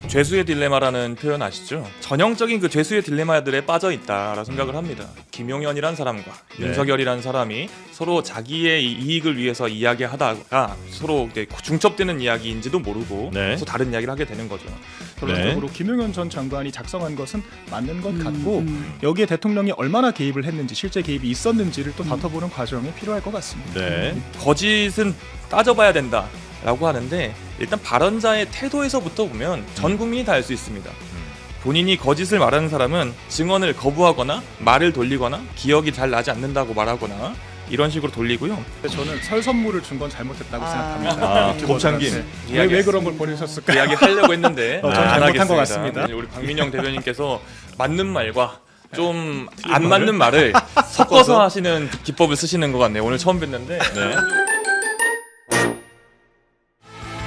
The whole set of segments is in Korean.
죄수의 딜레마라는 표현 아시죠? 전형적인 그 죄수의 딜레마들에 빠져 있다라고 생각을 합니다. 김용현이란 사람과 윤석열이란 사람이 서로 자기의 이익을 위해서 이야기하다가 서로 중첩되는 이야기인지도 모르고 서로 다른 이야기를 하게 되는 거죠. 결론적으로 김용현 전 장관이 작성한 것은 맞는 것 같고 여기에 대통령이 얼마나 개입을 했는지 실제 개입이 있었는지를 또 다퉈보는 과정이 필요할 것 같습니다. 거짓은 따져봐야 된다 라고 하는데 일단 발언자의 태도에서부터 보면 전 국민이 다 알 수 있습니다. 본인이 거짓을 말하는 사람은 증언을 거부하거나 말을 돌리거나 기억이 잘 나지 않는다고 말하거나 이런 식으로 돌리고요. 저는 설 선물을 준 건 잘못했다고 생각합니다. 곱창김 왜 그런 걸 보내셨을까? 이야기 하려고 했는데 전 잘못한 것 같습니다. 우리 박민영 대변인께서 맞는 말과 좀 안 맞는 말을 섞어서 하시는 기법을 쓰시는 것 같네요. 오늘 처음 뵀는데.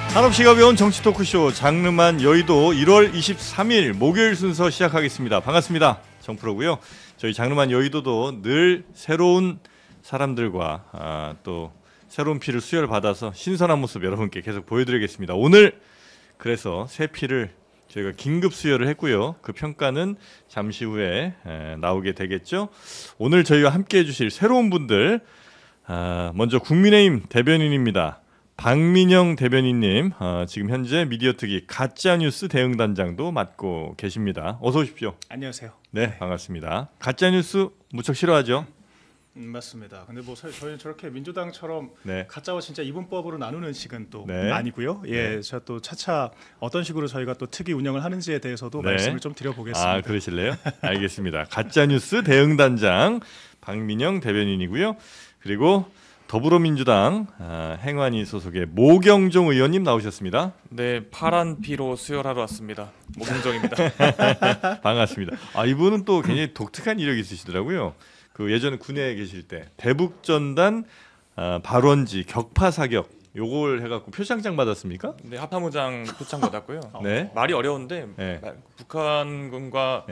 산업시각에 온 정치 토크쇼 장르만 여의도 1월 23일 목요일 순서 시작하겠습니다. 반갑습니다. 정프로고요. 저희 장르만 여의도도 늘 새로운 사람들과 또 새로운 피를 수혈받아서 신선한 모습 여러분께 계속 보여드리겠습니다. 오늘 그래서 새 피를 저희가 긴급 수혈을 했고요. 그 평가는 잠시 후에 나오게 되겠죠. 오늘 저희와 함께해 주실 새로운 분들, 먼저 국민의힘 대변인입니다. 박민영 대변인님, 지금 현재 미디어특위 가짜뉴스 대응단장도 맡고 계십니다. 어서 오십시오. 안녕하세요. 네, 반갑습니다. 가짜뉴스 무척 싫어하죠? 맞습니다. 근데 뭐 저희는 저렇게 민주당처럼 가짜와 진짜 이분법으로 나누는 식은 또 아니고요. 제가 또 차차 어떤 식으로 저희가 또 특위 운영을 하는지에 대해서도 말씀을 좀 드려보겠습니다. 그러실래요? 알겠습니다. 가짜뉴스 대응단장 박민영 대변인이고요. 그리고 더불어민주당 행안위 소속의 모경종 의원님 나오셨습니다. 네, 파란 피로 수혈하러 왔습니다. 모경종입니다. 반갑습니다. 이분은 또 굉장히 독특한 이력이 있으시더라고요. 그 예전에 군에 계실 때 대북전단 발원지 격파 사격 요걸 해갖고 표창장 받았습니까? 네, 하파무장 표창 받았고요. 말이 어려운데 북한군과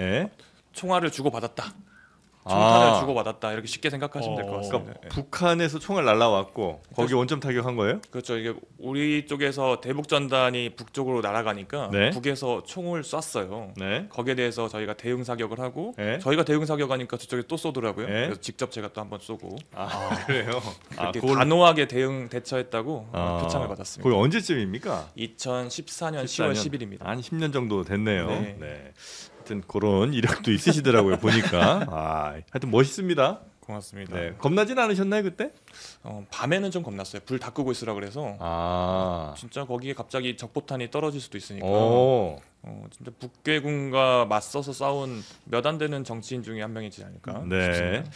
총알을 주고 받았다. 총탄을 주고 받았다 이렇게 쉽게 생각하시면 될 것 같습니다. 그러니까 북한에서 총알 날라왔고 거기 원점 타격한 거예요? 그렇죠. 이게 우리 쪽에서 대북 전단이 북쪽으로 날아가니까 북에서 총을 쐈어요. 거기에 대해서 저희가 대응 사격을 하고 저희가 대응 사격하니까 저쪽에 또 쏘더라고요. 그래서 직접 제가 또 한번 쏘고. 그래요? 그렇게 단호하게 대처했다고 표창을 받았습니다. 거의 언제쯤입니까? 2014년 10월 10일입니다. 한 10년 정도 됐네요. 하여튼 그런 이력도 있으시더라고요. 보니까 하여튼 멋있습니다. 고맙습니다. 겁나진 않으셨나요 그때? 밤에는 좀 겁났어요. 불 다 끄고 있으라 그래서 진짜 거기에 갑자기 적포탄이 떨어질 수도 있으니까 진짜 북괴군과 맞서서 싸운 몇 안 되는 정치인 중에 한 명이지 않을까 싶습니다.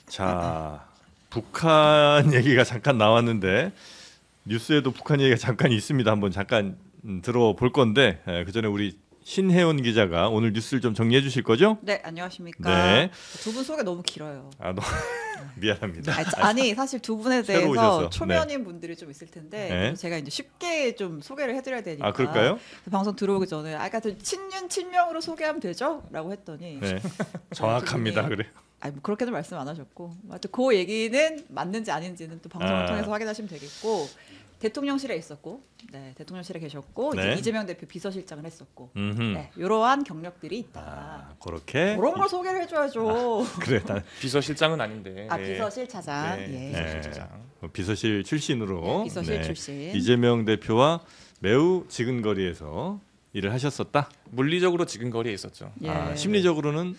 자, 북한 얘기가 잠깐 나왔는데 뉴스에도 북한 얘기가 잠깐 있습니다. 한번 잠깐 들어볼 건데 그 전에 우리 신혜원 기자가 오늘 뉴스를 좀 정리해 주실 거죠? 네, 안녕하십니까. 두 분 소개 너무 길어요. 미안합니다. 아니 사실 두 분에 대해서 초면인 분들이 좀 있을 텐데 제가 이제 쉽게 좀 소개를 해드려야 되니까. 그럴까요? 방송 들어오기 전에 아까 친명으로 소개하면 되죠?라고 했더니 정확합니다. 그래요. 뭐 그렇게는 말씀 안 하셨고, 하여튼 그 얘기는 맞는지 아닌지는 또 방송을 통해서 확인하시면 되겠고. 대통령실에 있었고, 대통령실에 계셨고, 이제 이재명 대표 비서실장을 했었고, 이러한 경력들이 있다. 그렇게 그런 걸 소개를 해줘야죠. 그래, 비서실장은 아닌데. 비서실 차장. 비서실 차장. 비서실 출신으로. 비서실 출신. 이재명 대표와 매우 지근거리에서 일을 하셨었다. 물리적으로 지근거리에 있었죠. 심리적으로는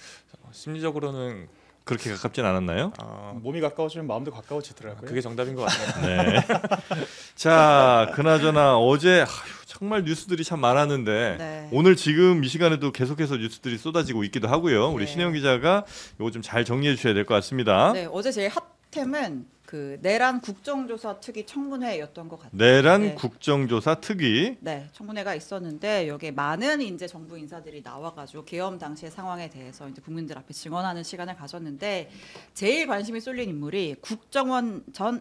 그렇게 가깝진 않았나요? 몸이 가까워지면 마음도 가까워지더라고요. 그게 정답인 것 같아요. 자, 그나저나 어제 정말 뉴스들이 참 많았는데 오늘 지금 이 시간에도 계속해서 뉴스들이 쏟아지고 있기도 하고요. 우리 신혜영 기자가 이거 좀 잘 정리해 주셔야 될 것 같습니다. 어제 제일 핫템은 그 내란 국정조사 특위 청문회였던 것 같아요. 내란 국정조사 특위. 청문회가 있었는데 여기에 많은 이제 정부 인사들이 나와가지고 계엄 당시의 상황에 대해서 이제 국민들 앞에 증언하는 시간을 가졌는데 제일 관심이 쏠린 인물이 홍장원 전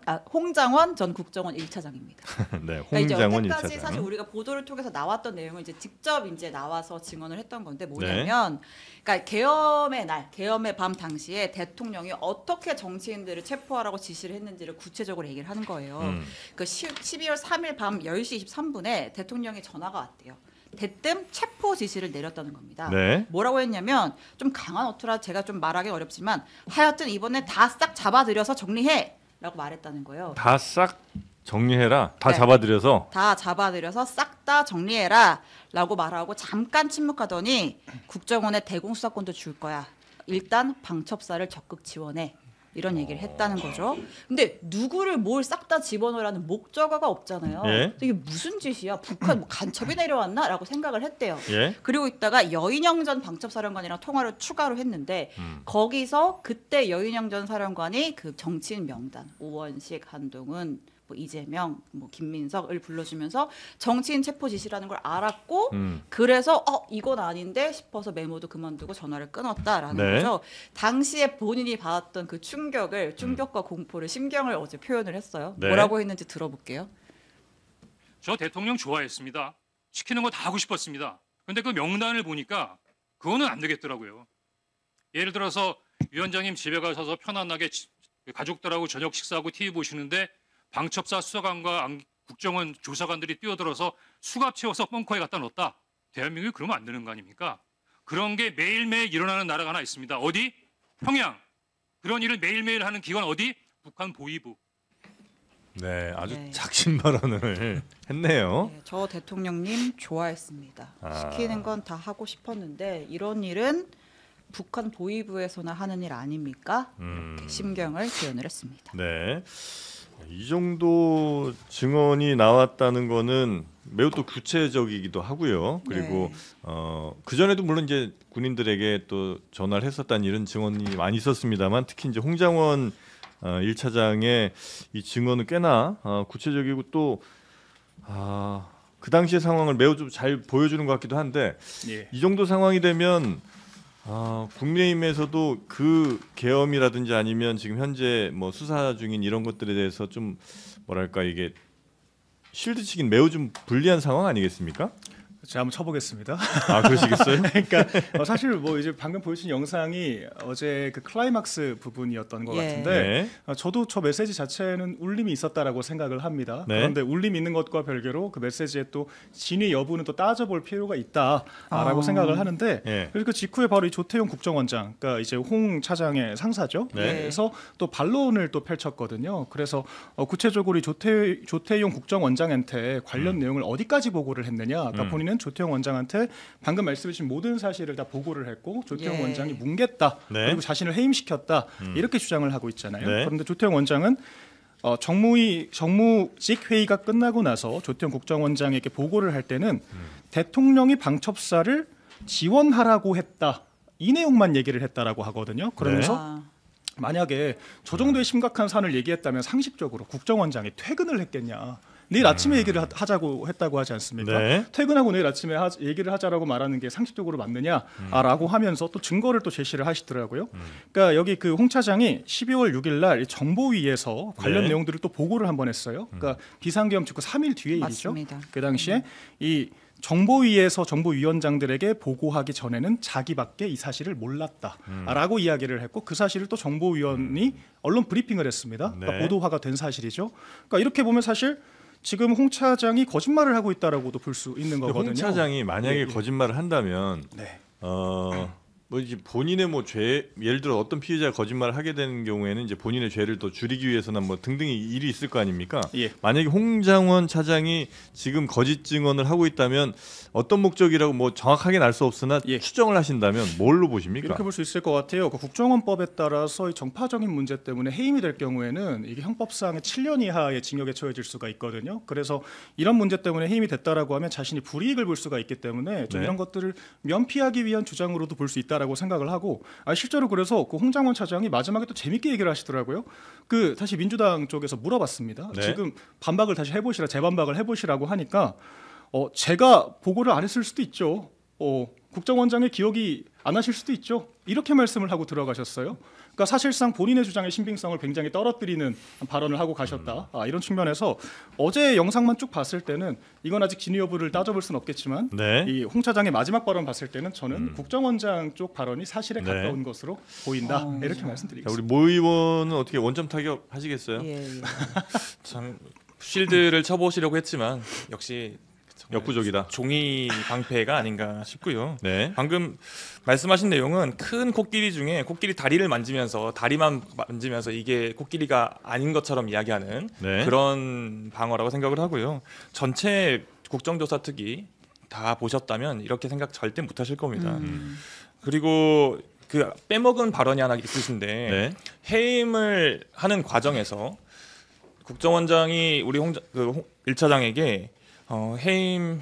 국정원 1차장입니다. 홍장원 그러니까 1차장. 사실 우리가 보도를 통해서 나왔던 내용을 이제 직접 이제 나와서 증언을 했던 건데 뭐냐면, 그러니까 계엄의 날, 계엄의 밤 당시에 대통령이 어떻게 정치인들을 체포하라고 지시를 했는지를 구체적으로 얘기를 하는 거예요. 그 12월 3일 밤 10시 23분에 대통령의 전화가 왔대요. 대뜸 체포 지시를 내렸다는 겁니다. 네. 뭐라고 했냐면 좀 강한 어투라 제가 좀 말하기 어렵지만 하여튼 이번에 다 싹 잡아들여서 정리해라고 말했다는 거예요. 다 싹 정리해라. 다 네. 잡아들여서. 다 잡아들여서 싹 다 정리해라라고 말하고 잠깐 침묵하더니 국정원에 대공수사권도 줄 거야. 일단 방첩사를 적극 지원해. 이런 얘기를 했다는 거죠. 근데 누구를 뭘 싹 다 집어넣으라는 목적어가 없잖아요. 예. 이게 무슨 짓이야? 북한 뭐 간첩이 내려왔나?라고 생각을 했대요. 예. 그리고 있다가 여인영 전 방첩사령관이랑 통화를 추가로 했는데 거기서 그때 여인영 전 사령관이 그 정치인 명단 오원식, 한동훈, 뭐 이재명, 뭐 김민석을 불러주면서 정치인 체포 지시라는 걸 알았고 그래서 이건 아닌데 싶어서 메모도 그만두고 전화를 끊었다라는 네. 거죠. 당시에 본인이 받았던 그 충격과 공포를 심경을 어제 표현을 했어요. 네. 뭐라고 했는지 들어볼게요. 저 대통령 좋아했습니다. 시키는 거 다 하고 싶었습니다. 근데 그 명단을 보니까 그거는 안 되겠더라고요. 예를 들어서 위원장님 집에 가셔서 편안하게 가족들하고 저녁 식사하고 TV 보시는데 방첩사 수사관과 국정원 조사관들이 뛰어들어서 수갑 채워서 벙커에 갖다 넣었다. 대한민국이 그러면 안 되는 거 아닙니까? 그런 게 매일매일 일어나는 나라가 하나 있습니다. 어디? 평양. 그런 일을 매일매일 하는 기관 어디? 북한 보위부. 네, 아주 네. 작심 발언을 했네요. 네, 저 대통령님 좋아했습니다. 시키는 건 다 하고 싶었는데 이런 일은 북한 보위부에서나 하는 일 아닙니까? 이렇게 심경을 표현을 했습니다. 네. 이 정도 증언이 나왔다는 거는 매우 또 구체적이기도 하고요. 그리고 그 전에도 물론 이제 군인들에게 또 전화를 했었다는 이런 증언이 많이 있었습니다만 특히 이제 홍장원 1차장의 이 증언은 꽤나 구체적이고 또 그 당시의 상황을 매우 좀 잘 보여주는 것 같기도 한데 예. 이 정도 상황이 되면 국민의힘에서도 그 계엄이라든지 아니면 지금 현재 뭐 수사 중인 이런 것들에 대해서 좀 뭐랄까 이게 실드치긴 매우 좀 불리한 상황 아니겠습니까? 제가 한번 쳐보겠습니다. 아 그러시겠어요? 그러니까 사실 뭐 이제 방금 보여주신 영상이 어제 그 클라이막스 부분이었던 것 예. 같은데 저도 저 메시지 자체는 울림이 있었다라고 생각을 합니다. 네. 그런데 울림 있는 것과 별개로 그 메시지의 또 진위 여부는 또 따져볼 필요가 있다라고 생각을 하는데 예. 그리고 그 직후에 바로 이 조태용 국정원장, 그러니까 이제 홍 차장의 상사죠. 네. 그래서 또 반론을 또 펼쳤거든요. 그래서 구체적으로 이 조태용 국정원장한테 관련 내용을 어디까지 보고를 했느냐. 그러니까 본인은 조태용 원장한테 방금 말씀해주신 모든 사실을 다 보고를 했고 조태용 예. 원장이 뭉갰다. 네. 그리고 자신을 해임시켰다. 이렇게 주장을 하고 있잖아요. 네. 그런데 조태용 원장은 정무직 회의가 끝나고 나서 조태용 국정원장에게 보고를 할 때는 대통령이 방첩사를 지원하라고 했다. 이 내용만 얘기를 했다라고 하거든요. 그러면서 아, 만약에 저 정도의 심각한 사안을 얘기했다면 상식적으로 국정원장이 퇴근을 했겠냐. 내일 아침에 얘기를 하자고 했다고 하지 않습니까? 네. 퇴근하고 내일 아침에 얘기를 하자라고 말하는 게 상식적으로 맞느냐라고 하면서 또 증거를 또 제시를 하시더라고요. 그러니까 여기 그 홍 차장이 12월 6일 날 정보위에서 관련 네. 내용들을 또 보고를 한번 했어요. 그러니까 비상계엄 직후 3일 뒤의 일이죠. 맞습니다. 그 당시에 이 정보위에서 정보위원장들에게 보고하기 전에는 자기밖에 이 사실을 몰랐다라고 이야기를 했고 그 사실을 또 정보위원이 언론 브리핑을 했습니다. 그러니까 네. 보도화가 된 사실이죠. 그러니까 이렇게 보면 사실 지금 홍 차장이 거짓말을 하고 있다라고도 볼 수 있는 거거든요. 홍 차장이 만약에 예. 거짓말을 한다면 네. 뭐 이제 본인의 뭐 죄 예를 들어 어떤 피해자가 거짓말을 하게 되는 경우에는 이제 본인의 죄를 더 줄이기 위해서는 뭐 등등의 일이 있을 거 아닙니까? 예. 만약에 홍장원 차장이 지금 거짓 증언을 하고 있다면 어떤 목적이라고 뭐 정확하게는 알 수 없으나 예. 추정을 하신다면 뭘로 보십니까? 이렇게 볼 수 있을 것 같아요. 그 국정원법에 따라서 이 정파적인 문제 때문에 해임이 될 경우에는 이게 형법상의 7년 이하의 징역에 처해질 수가 있거든요. 그래서 이런 문제 때문에 해임이 됐다라고 하면 자신이 불이익을 볼 수가 있기 때문에 좀 네. 이런 것들을 면피하기 위한 주장으로도 볼 수 있다라고 생각을 하고 실제로 그래서 그 홍장원 차장이 마지막에 또 재밌게 얘기를 하시더라고요. 그 다시 민주당 쪽에서 물어봤습니다. 네. 지금 반박을 다시 해보시라, 재반박을 해보시라고 하니까 제가 보고를 안 했을 수도 있죠. 국정원장의 기억이 안 하실 수도 있죠. 이렇게 말씀을 하고 들어가셨어요. 그러니까 사실상 본인의 주장의 신빙성을 굉장히 떨어뜨리는 발언을 하고 가셨다. 이런 측면에서 어제 영상만 쭉 봤을 때는 이건 아직 진위 여부를 따져볼 수는 없겠지만 네. 이 홍 차장의 마지막 발언 봤을 때는 저는 국정원장 쪽 발언이 사실에 네. 가까운 것으로 보인다. 이렇게 자, 말씀드리겠습니다. 우리 모 의원은 어떻게 원점 타격 하시겠어요? 예, 예. 참 실드를 쳐보시려고 했지만 역시 역부족이다. 종이 방패가 아닌가 싶고요. 네. 방금 말씀하신 내용은 큰 코끼리 중에 코끼리 다리를 만지면서 다리만 만지면서 이게 코끼리가 아닌 것처럼 이야기하는 네. 그런 방어라고 생각을 하고요. 전체 국정조사 특위 다 보셨다면 이렇게 생각 절대 못하실 겁니다. 그리고 그 빼먹은 발언이 하나 있으신데 네. 해임을 하는 과정에서 국정원장이 우리 1차장에게 해임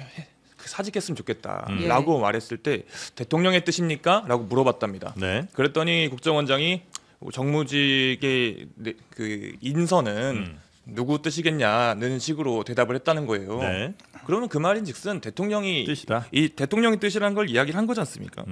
사직했으면 좋겠다라고 말했을 때 대통령의 뜻입니까? 라고 물어봤답니다. 네. 그랬더니 국정원장이 정무직의 그 인선은 누구 뜻이겠냐는 식으로 대답을 했다는 거예요. 네. 그러면 그 말인즉슨 대통령이 뜻이다. 이 대통령의 뜻이라는 걸 이야기를 한 거지 않습니까?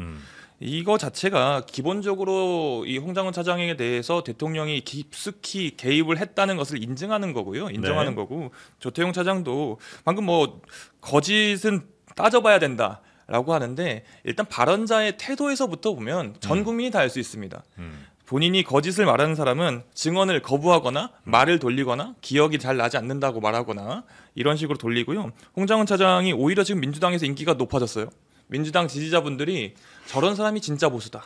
이거 자체가 기본적으로 이 홍장원 차장에 대해서 대통령이 깊숙이 개입을 했다는 것을 인증하는 거고요. 인정하는 네. 거고 조태용 차장도 방금 뭐 거짓은 따져봐야 된다라고 하는데 일단 발언자의 태도에서부터 보면 전 국민이 다 알 수 있습니다. 본인이 거짓을 말하는 사람은 증언을 거부하거나 말을 돌리거나 기억이 잘 나지 않는다고 말하거나 이런 식으로 돌리고요. 홍장원 차장이 오히려 지금 민주당에서 인기가 높아졌어요. 민주당 지지자분들이 저런 사람이 진짜 보수다.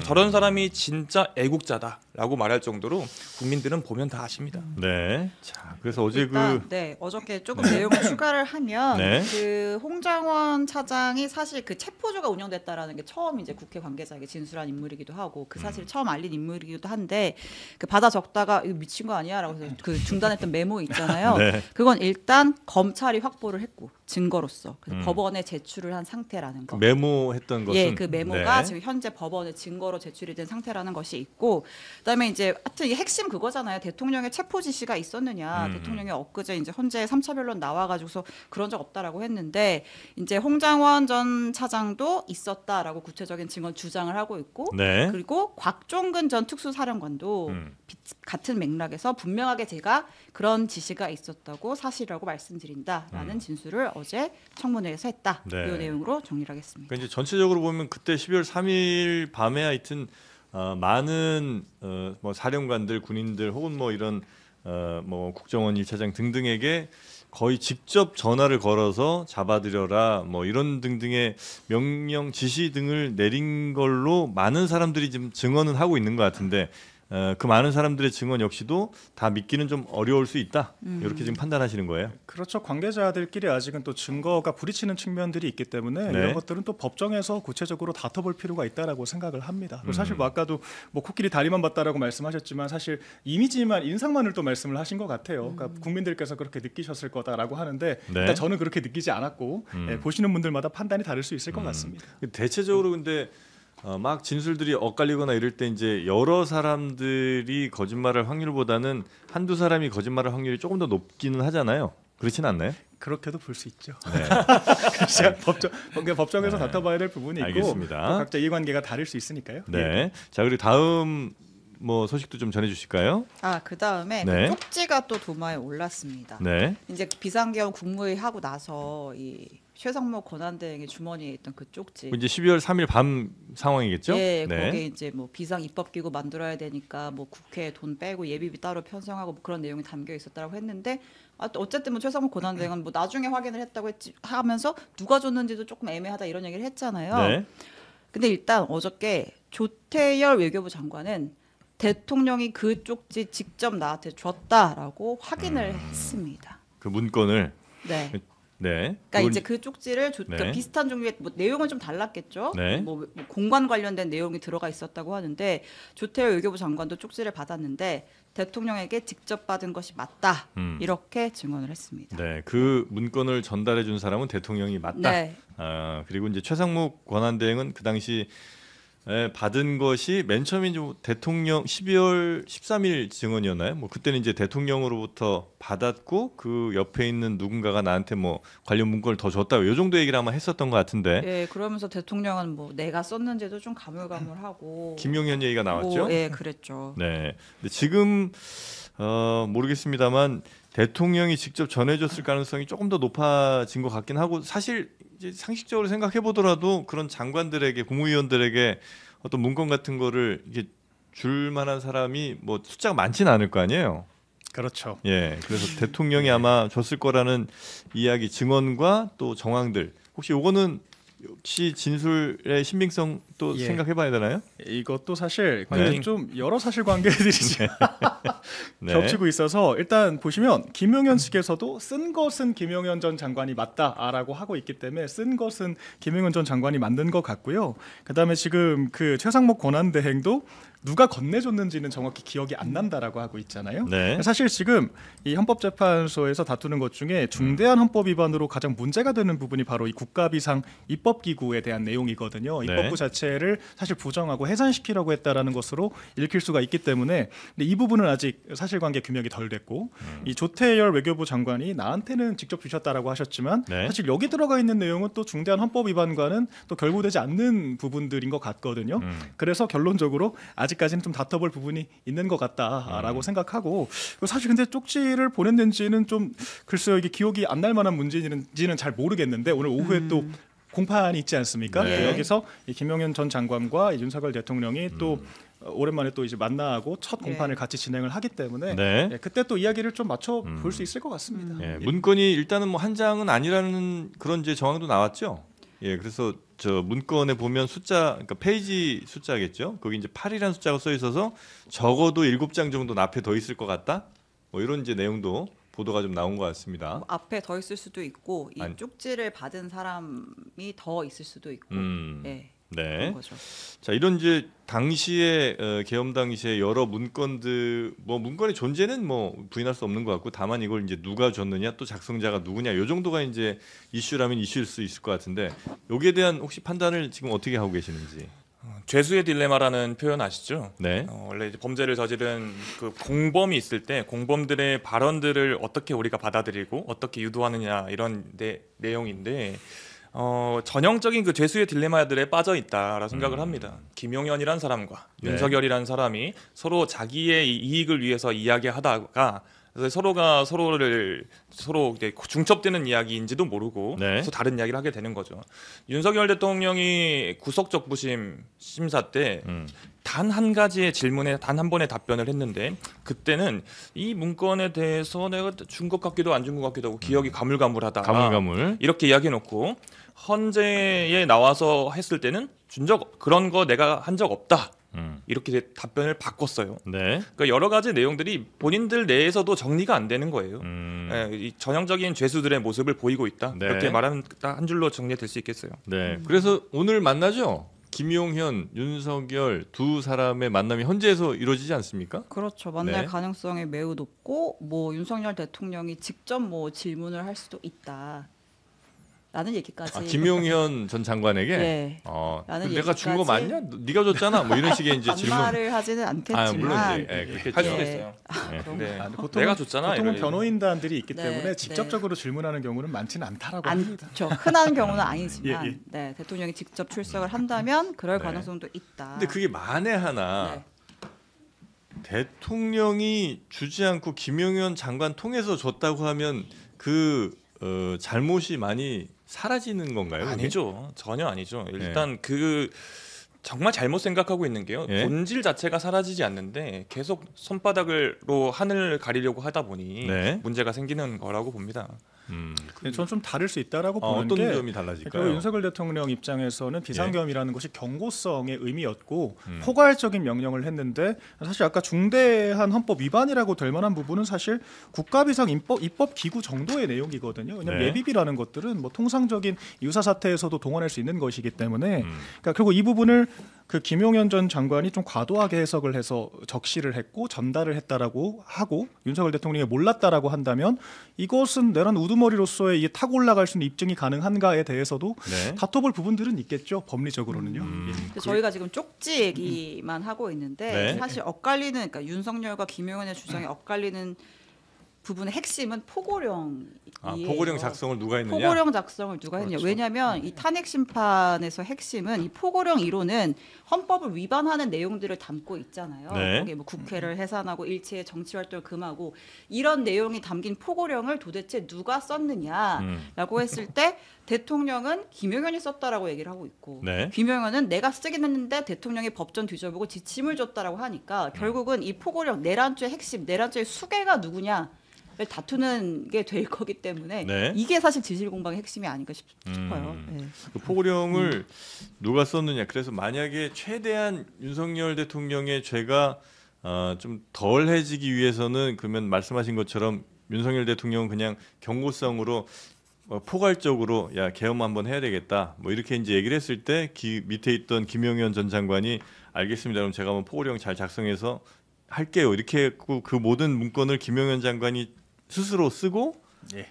저런 사람이 진짜 애국자다라고 말할 정도로 국민들은 보면 다 아십니다. 네. 자, 그래서 어제 일단, 네, 어저께 조금 내용을 추가를 하면 네. 그 홍장원 차장이 사실 그 체포조가 운영됐다라는 게 처음 이제 국회 관계자에게 진술한 인물이기도 하고 그 사실 처음 알린 인물이기도 한데 그 받아 적다가 이거 미친 거 아니야라고 해서 그 중단했던 메모 있잖아요. 네. 그건 일단 검찰이 확보를 했고 증거로서 그래서 법원에 제출을 한 상태라는 거. 메모했던 것은 예, 그 메모가 네. 지금 현재 법원에 증거로 제출이 된 상태라는 것이 있고, 그다음에 이제 하여튼 이게 핵심 그거잖아요. 대통령의 체포 지시가 있었느냐. 대통령이 엊그제 이제 헌재 3차 변론 나와가지고서 그런 적 없다라고 했는데 이제 홍장원 전 차장도 있었다라고 구체적인 증언 주장을 하고 있고, 네. 그리고 곽종근 전 특수사령관도 같은 맥락에서 분명하게 제가 그런 지시가 있었다고 사실이라고 말씀드린다라는 진술을 어제 청문회에서 했다. 네. 이 내용으로 정리를 하겠습니다. 그러니까 이제 전체적으로 보면 그때 12월 3일 밤에 하여튼 많은 뭐 사령관들, 군인들 혹은 뭐 이런 뭐 국정원 1차장 등등에게 거의 직접 전화를 걸어서 잡아들여라 뭐 이런 등등의 명령 지시 등을 내린 걸로 많은 사람들이 지금 증언은 하고 있는 것 같은데 그 많은 사람들의 증언 역시도 다 믿기는 좀 어려울 수 있다. 이렇게 지금 판단하시는 거예요. 그렇죠. 관계자들끼리 아직은 또 증거가 부딪히는 측면들이 있기 때문에 네. 이런 것들은 또 법정에서 구체적으로 다퉈볼 필요가 있다라고 생각을 합니다. 그리고 사실 뭐 아까도 뭐 코끼리 다리만 봤다라고 말씀하셨지만 사실 이미지만 인상만을 또 말씀을 하신 것 같아요. 그러니까 국민들께서 그렇게 느끼셨을 거다라고 하는데 네. 일단 저는 그렇게 느끼지 않았고 보시는 분들마다 판단이 다를 수 있을 것 같습니다. 대체적으로 근데 막 진술들이 엇갈리거나 이럴 때 이제 여러 사람들이 거짓말할 확률보다는 한두 사람이 거짓말할 확률이 조금 더 높기는 하잖아요. 그렇진 않나요? 그렇게도 볼 수 있죠. 네. 그렇죠. 법정에서 네. 다퉈봐야 될 부분이 있고 알겠습니다. 또 각자 이해관계가 다를 수 있으니까요. 네. 예. 자, 그리고 다음 뭐 소식도 좀 전해주실까요? 그 다음에 네. 그 쪽지가 또 도마에 올랐습니다. 네. 이제 비상계엄 국무회의 하고 나서 이 최상목 권한대행의 주머니에 있던 그 쪽지. 이제 12월 3일 밤 상황이겠죠? 예, 네. 거기에 이제 뭐 비상 입법기구 만들어야 되니까 뭐 국회 돈 빼고 예비비 따로 편성하고 뭐 그런 내용이 담겨 있었다고 했는데 또 어쨌든 뭐 최상목 권한대행은 뭐 나중에 확인을 했다고 했지 하면서 누가 줬는지도 조금 애매하다 이런 얘기를 했잖아요. 네. 근데 일단 어저께 조태열 외교부 장관은 대통령이 그 쪽지 직접 나한테 줬다라고 확인을 했습니다. 그 문건을 네. 네. 그러니까 이제 그 쪽지를 그러니까 네. 비슷한 종류의 뭐 내용은 좀 달랐겠죠. 네. 뭐 공관 관련된 내용이 들어가 있었다고 하는데 조태열 외교부 장관도 쪽지를 받았는데 대통령에게 직접 받은 것이 맞다 이렇게 증언을 했습니다. 네. 그 문건을 전달해 준 사람은 대통령이 맞다. 네. 그리고 이제 최상목 권한대행은 그 당시 받은 것이 맨 처음에 이제 대통령 12월 13일 증언이었나요? 뭐 그때는 이제 대통령으로부터 받았고 그 옆에 있는 누군가가 나한테 뭐 관련 문건을 더 줬다. 요 정도 얘기를 아마 했었던 것 같은데. 예, 그러면서 대통령은 뭐 내가 썼는지도 좀 가물가물하고. 김용현 얘기가 나왔죠. 뭐, 예, 그랬죠. 네. 근데 지금 모르겠습니다만 대통령이 직접 전해줬을 가능성이 조금 더 높아진 것 같긴 하고 사실 이제 상식적으로 생각해 보더라도 그런 장관들에게 국무위원들에게 어떤 문건 같은 거를 이게 줄 만한 사람이 뭐 숫자가 많지는 않을 거 아니에요. 그렇죠. 예, 그래서 대통령이 아마 줬을 거라는 이야기, 증언과 또 정황들, 혹시 요거는 역시 진술의 신빙성 또 예. 생각해봐야 되나요? 이것도 사실 네. 좀 여러 사실관계들이 네. 겹치고 있어서 일단 보시면 김용현 측에서도 쓴 것은 김용현 전 장관이 맞다라고 하고 있기 때문에 쓴 것은 김용현 전 장관이 만든 것 같고요. 그다음에 지금 그 최상목 권한대행도 누가 건네줬는지는 정확히 기억이 안 난다라고 하고 있잖아요. 네. 사실 지금 이 헌법재판소에서 다투는 것 중에 중대한 헌법 위반으로 가장 문제가 되는 부분이 바로 이 국가비상 입법기구에 대한 내용이거든요. 네. 입법부 자체를 사실 부정하고 해산시키려고 했다라는 것으로 읽힐 수가 있기 때문에 근데 이 부분은 아직 사실관계 규명이 덜 됐고 이 조태열 외교부 장관이 나한테는 직접 주셨다라고 하셨지만 네. 사실 여기 들어가 있는 내용은 또 중대한 헌법 위반과는 또 결부되지 않는 부분들인 것 같거든요. 그래서 결론적으로 아직까지는 좀 다퉈볼 부분이 있는 것 같다라고 생각하고 사실 근데 쪽지를 보냈는지는 좀 글쎄요 이게 기억이 안 날 만한 문제인지는 잘 모르겠는데 오늘 오후에 또 공판이 있지 않습니까? 네. 여기서 이 김용현 전 장관과 윤석열 대통령이 또 오랜만에 또 이제 만나고 첫 공판을 같이 진행을 하기 때문에 네. 예, 그때 또 이야기를 좀 맞춰 볼 수 있을 것 같습니다. 예, 문건이 일단은 뭐 한 장은 아니라는 그런 이제 정황도 나왔죠. 예, 그래서 저 문건에 보면 숫자, 그러니까 페이지 숫자겠죠. 거기 이제 8이라는 숫자가 써 있어서 적어도 7장 정도 앞에 더 있을 것 같다. 뭐 이런 이제 내용도 보도가 좀 나온 것 같습니다. 뭐 앞에 더 있을 수도 있고 이 아니. 쪽지를 받은 사람이 더 있을 수도 있고. 예. 네. 그런 거죠. 자, 이런 이제 당시에 계엄 당시에 여러 문건들, 뭐 문건의 존재는 뭐 부인할 수 없는 것 같고, 다만 이걸 이제 누가 줬느냐, 또 작성자가 누구냐, 요 정도가 이제 이슈라면 이슈일 수 있을 것 같은데, 여기에 대한 혹시 판단을 지금 어떻게 하고 계시는지? 죄수의 딜레마라는 표현 아시죠? 네. 원래 이제 범죄를 저지른 그 공범이 있을 때 공범들의 발언들을 어떻게 우리가 받아들이고 어떻게 유도하느냐 이런 내용인데 전형적인 그 죄수의 딜레마들에 빠져 있다라 생각을 합니다. 김용현이란 사람과 네. 윤석열이란 사람이 서로 자기의 이익을 위해서 이야기하다가 서로가 서로 이제 중첩되는 이야기인지도 모르고 네. 계속 다른 이야기를 하게 되는 거죠. 윤석열 대통령이 구속적부심 심사 때 단 한 가지의 질문에 단 한 번의 답변을 했는데 그때는 이 문건에 대해서 내가 준 것 같기도 안 준 것 같기도 하고 기억이 가물가물하다. 가물가물. 이렇게 이야기해놓고 헌재에 나와서 했을 때는 그런 거 내가 한 적 없다. 이렇게 답변을 바꿨어요. 네. 그러니까 여러 가지 내용들이 본인들 내에서도 정리가 안 되는 거예요. 이 전형적인 죄수들의 모습을 보이고 있다. 네. 이렇게 말하면 딱 한 줄로 정리될 수 있겠어요. 네. 그래서 오늘 만나죠. 김용현, 윤석열 두 사람의 만남이 헌재에서 이루어지지 않습니까? 그렇죠. 만날 네. 가능성이 매우 높고 뭐 윤석열 대통령이 직접 뭐 질문을 할 수도 있다. 라는 얘기까지. 아, 김용현 전 장관에게. 네. 내가 얘기까지 준 거 맞냐? 네가 줬잖아. 뭐 이런 식의 이제 질문. 반말을 하지는 않겠지만. 물론 이제 그렇겠죠. 할 수도 예. 있어요. 그럼 네. 보통은- 내가 줬잖아. 보통은 이런. 변호인단들이 있기 네, 때문에 네. 직접적으로 질문하는 경우는 많지는 않다라고 합니다. 않죠. 흔한 경우는 아니지만 예. 네, 대통령이 직접 출석을 한다면 그럴 네. 가능성도 있다. 근데 그게 만에 하나 네. 대통령이 주지 않고 김용현 장관 통해서 줬다고 하면 그 잘못이 많이 사라지는 건가요? 그게? 아니죠. 전혀 아니죠. 일단 그 정말 잘못 생각하고 있는 게요. 예? 본질 자체가 사라지지 않는데 계속 손바닥으로 하늘을 가리려고 하다 보니 네. 문제가 생기는 거라고 봅니다. 저는 좀 다를 수 있다라고 보는 어떤 게 점이 달라질까요? 그리고 윤석열 대통령 입장에서는 비상계엄이라는 것이 경고성의 의미였고 포괄적인 명령을 했는데 사실 아까 중대한 헌법 위반이라고 될 만한 부분은 사실 국가비상 입법 기구 정도의 내용이거든요. 왜냐하면 네. 예비비라는 것들은 뭐 통상적인 유사 사태에서도 동원할 수 있는 것이기 때문에 그러니까 그리고 이 부분을 그 김용현 전 장관이 좀 과도하게 해석을 해서 적시를 했고 전달을 했다라고 하고 윤석열 대통령이 몰랐다라고 한다면 이것은 내란 우두머리로서의 이게 타고 올라갈 수 있는 입증이 가능한가에 대해서도 네. 다퉈볼 부분들은 있겠죠. 법리적으로는요. 예. 근데 저희가 지금 쪽지 얘기만 하고 있는데 네. 사실 엇갈리는 그러니까 윤석열과 김용현의 주장이 엇갈리는 부분의 핵심은 포고령이에요. 포고령 작성을 누가 했느냐? 포고령 작성을 누가 했냐? 그렇죠. 왜냐하면 이 탄핵 심판에서 핵심은 이 포고령 이론은 헌법을 위반하는 내용들을 담고 있잖아요. 네. 거기에 뭐 국회를 해산하고 일체의 정치 활동을 금하고 이런 내용이 담긴 포고령을 도대체 누가 썼느냐라고 했을 때 대통령은 김용현이 썼다라고 얘기를 하고 있고 네. 김용현은 내가 쓰긴 했는데 대통령이 법전 뒤져보고 지침을 줬다라고 하니까 결국은 이 포고령 내란죄의 핵심, 내란죄의 수괴가 누구냐 를 다투는 게 될 거기 때문에 네. 이게 사실 지질공방의 핵심이 아닌가 싶어요. 네. 그 포고령을 누가 썼느냐. 그래서 만약에 최대한 윤석열 대통령의 죄가 좀 덜해지기 위해서는 그러면 말씀하신 것처럼 윤석열 대통령은 그냥 경고성으로 포괄적으로 야 계엄 한번 해야 되겠다. 뭐 이렇게 이제 얘기를 했을 때 밑에 있던 김용현 전 장관이 알겠습니다. 그럼 제가 한번 포고령 잘 작성해서 할게요. 이렇게 했고 그 모든 문건을 김용현 장관이 스스로 쓰고 예.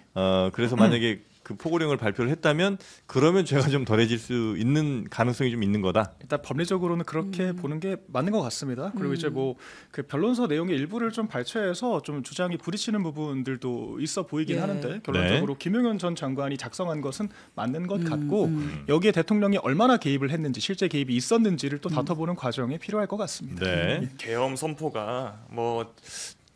그래서 만약에 그 포고령을 발표를 했다면 그러면 죄가 좀 덜해질 수 있는 가능성이 좀 있는 거다. 일단 법리적으로는 그렇게 보는 게 맞는 것 같습니다. 그리고 이제 뭐 그 변론서 내용의 일부를 좀 발췌해서 좀 주장이 부딪히는 부분들도 있어 보이긴 예. 하는데 결론적으로 네. 김용현 전 장관이 작성한 것은 맞는 것 같고 여기에 대통령이 얼마나 개입을 했는지 실제 개입이 있었는지를 또 다퉈보는 과정이 필요할 것 같습니다. 네. 계엄 선포가 뭐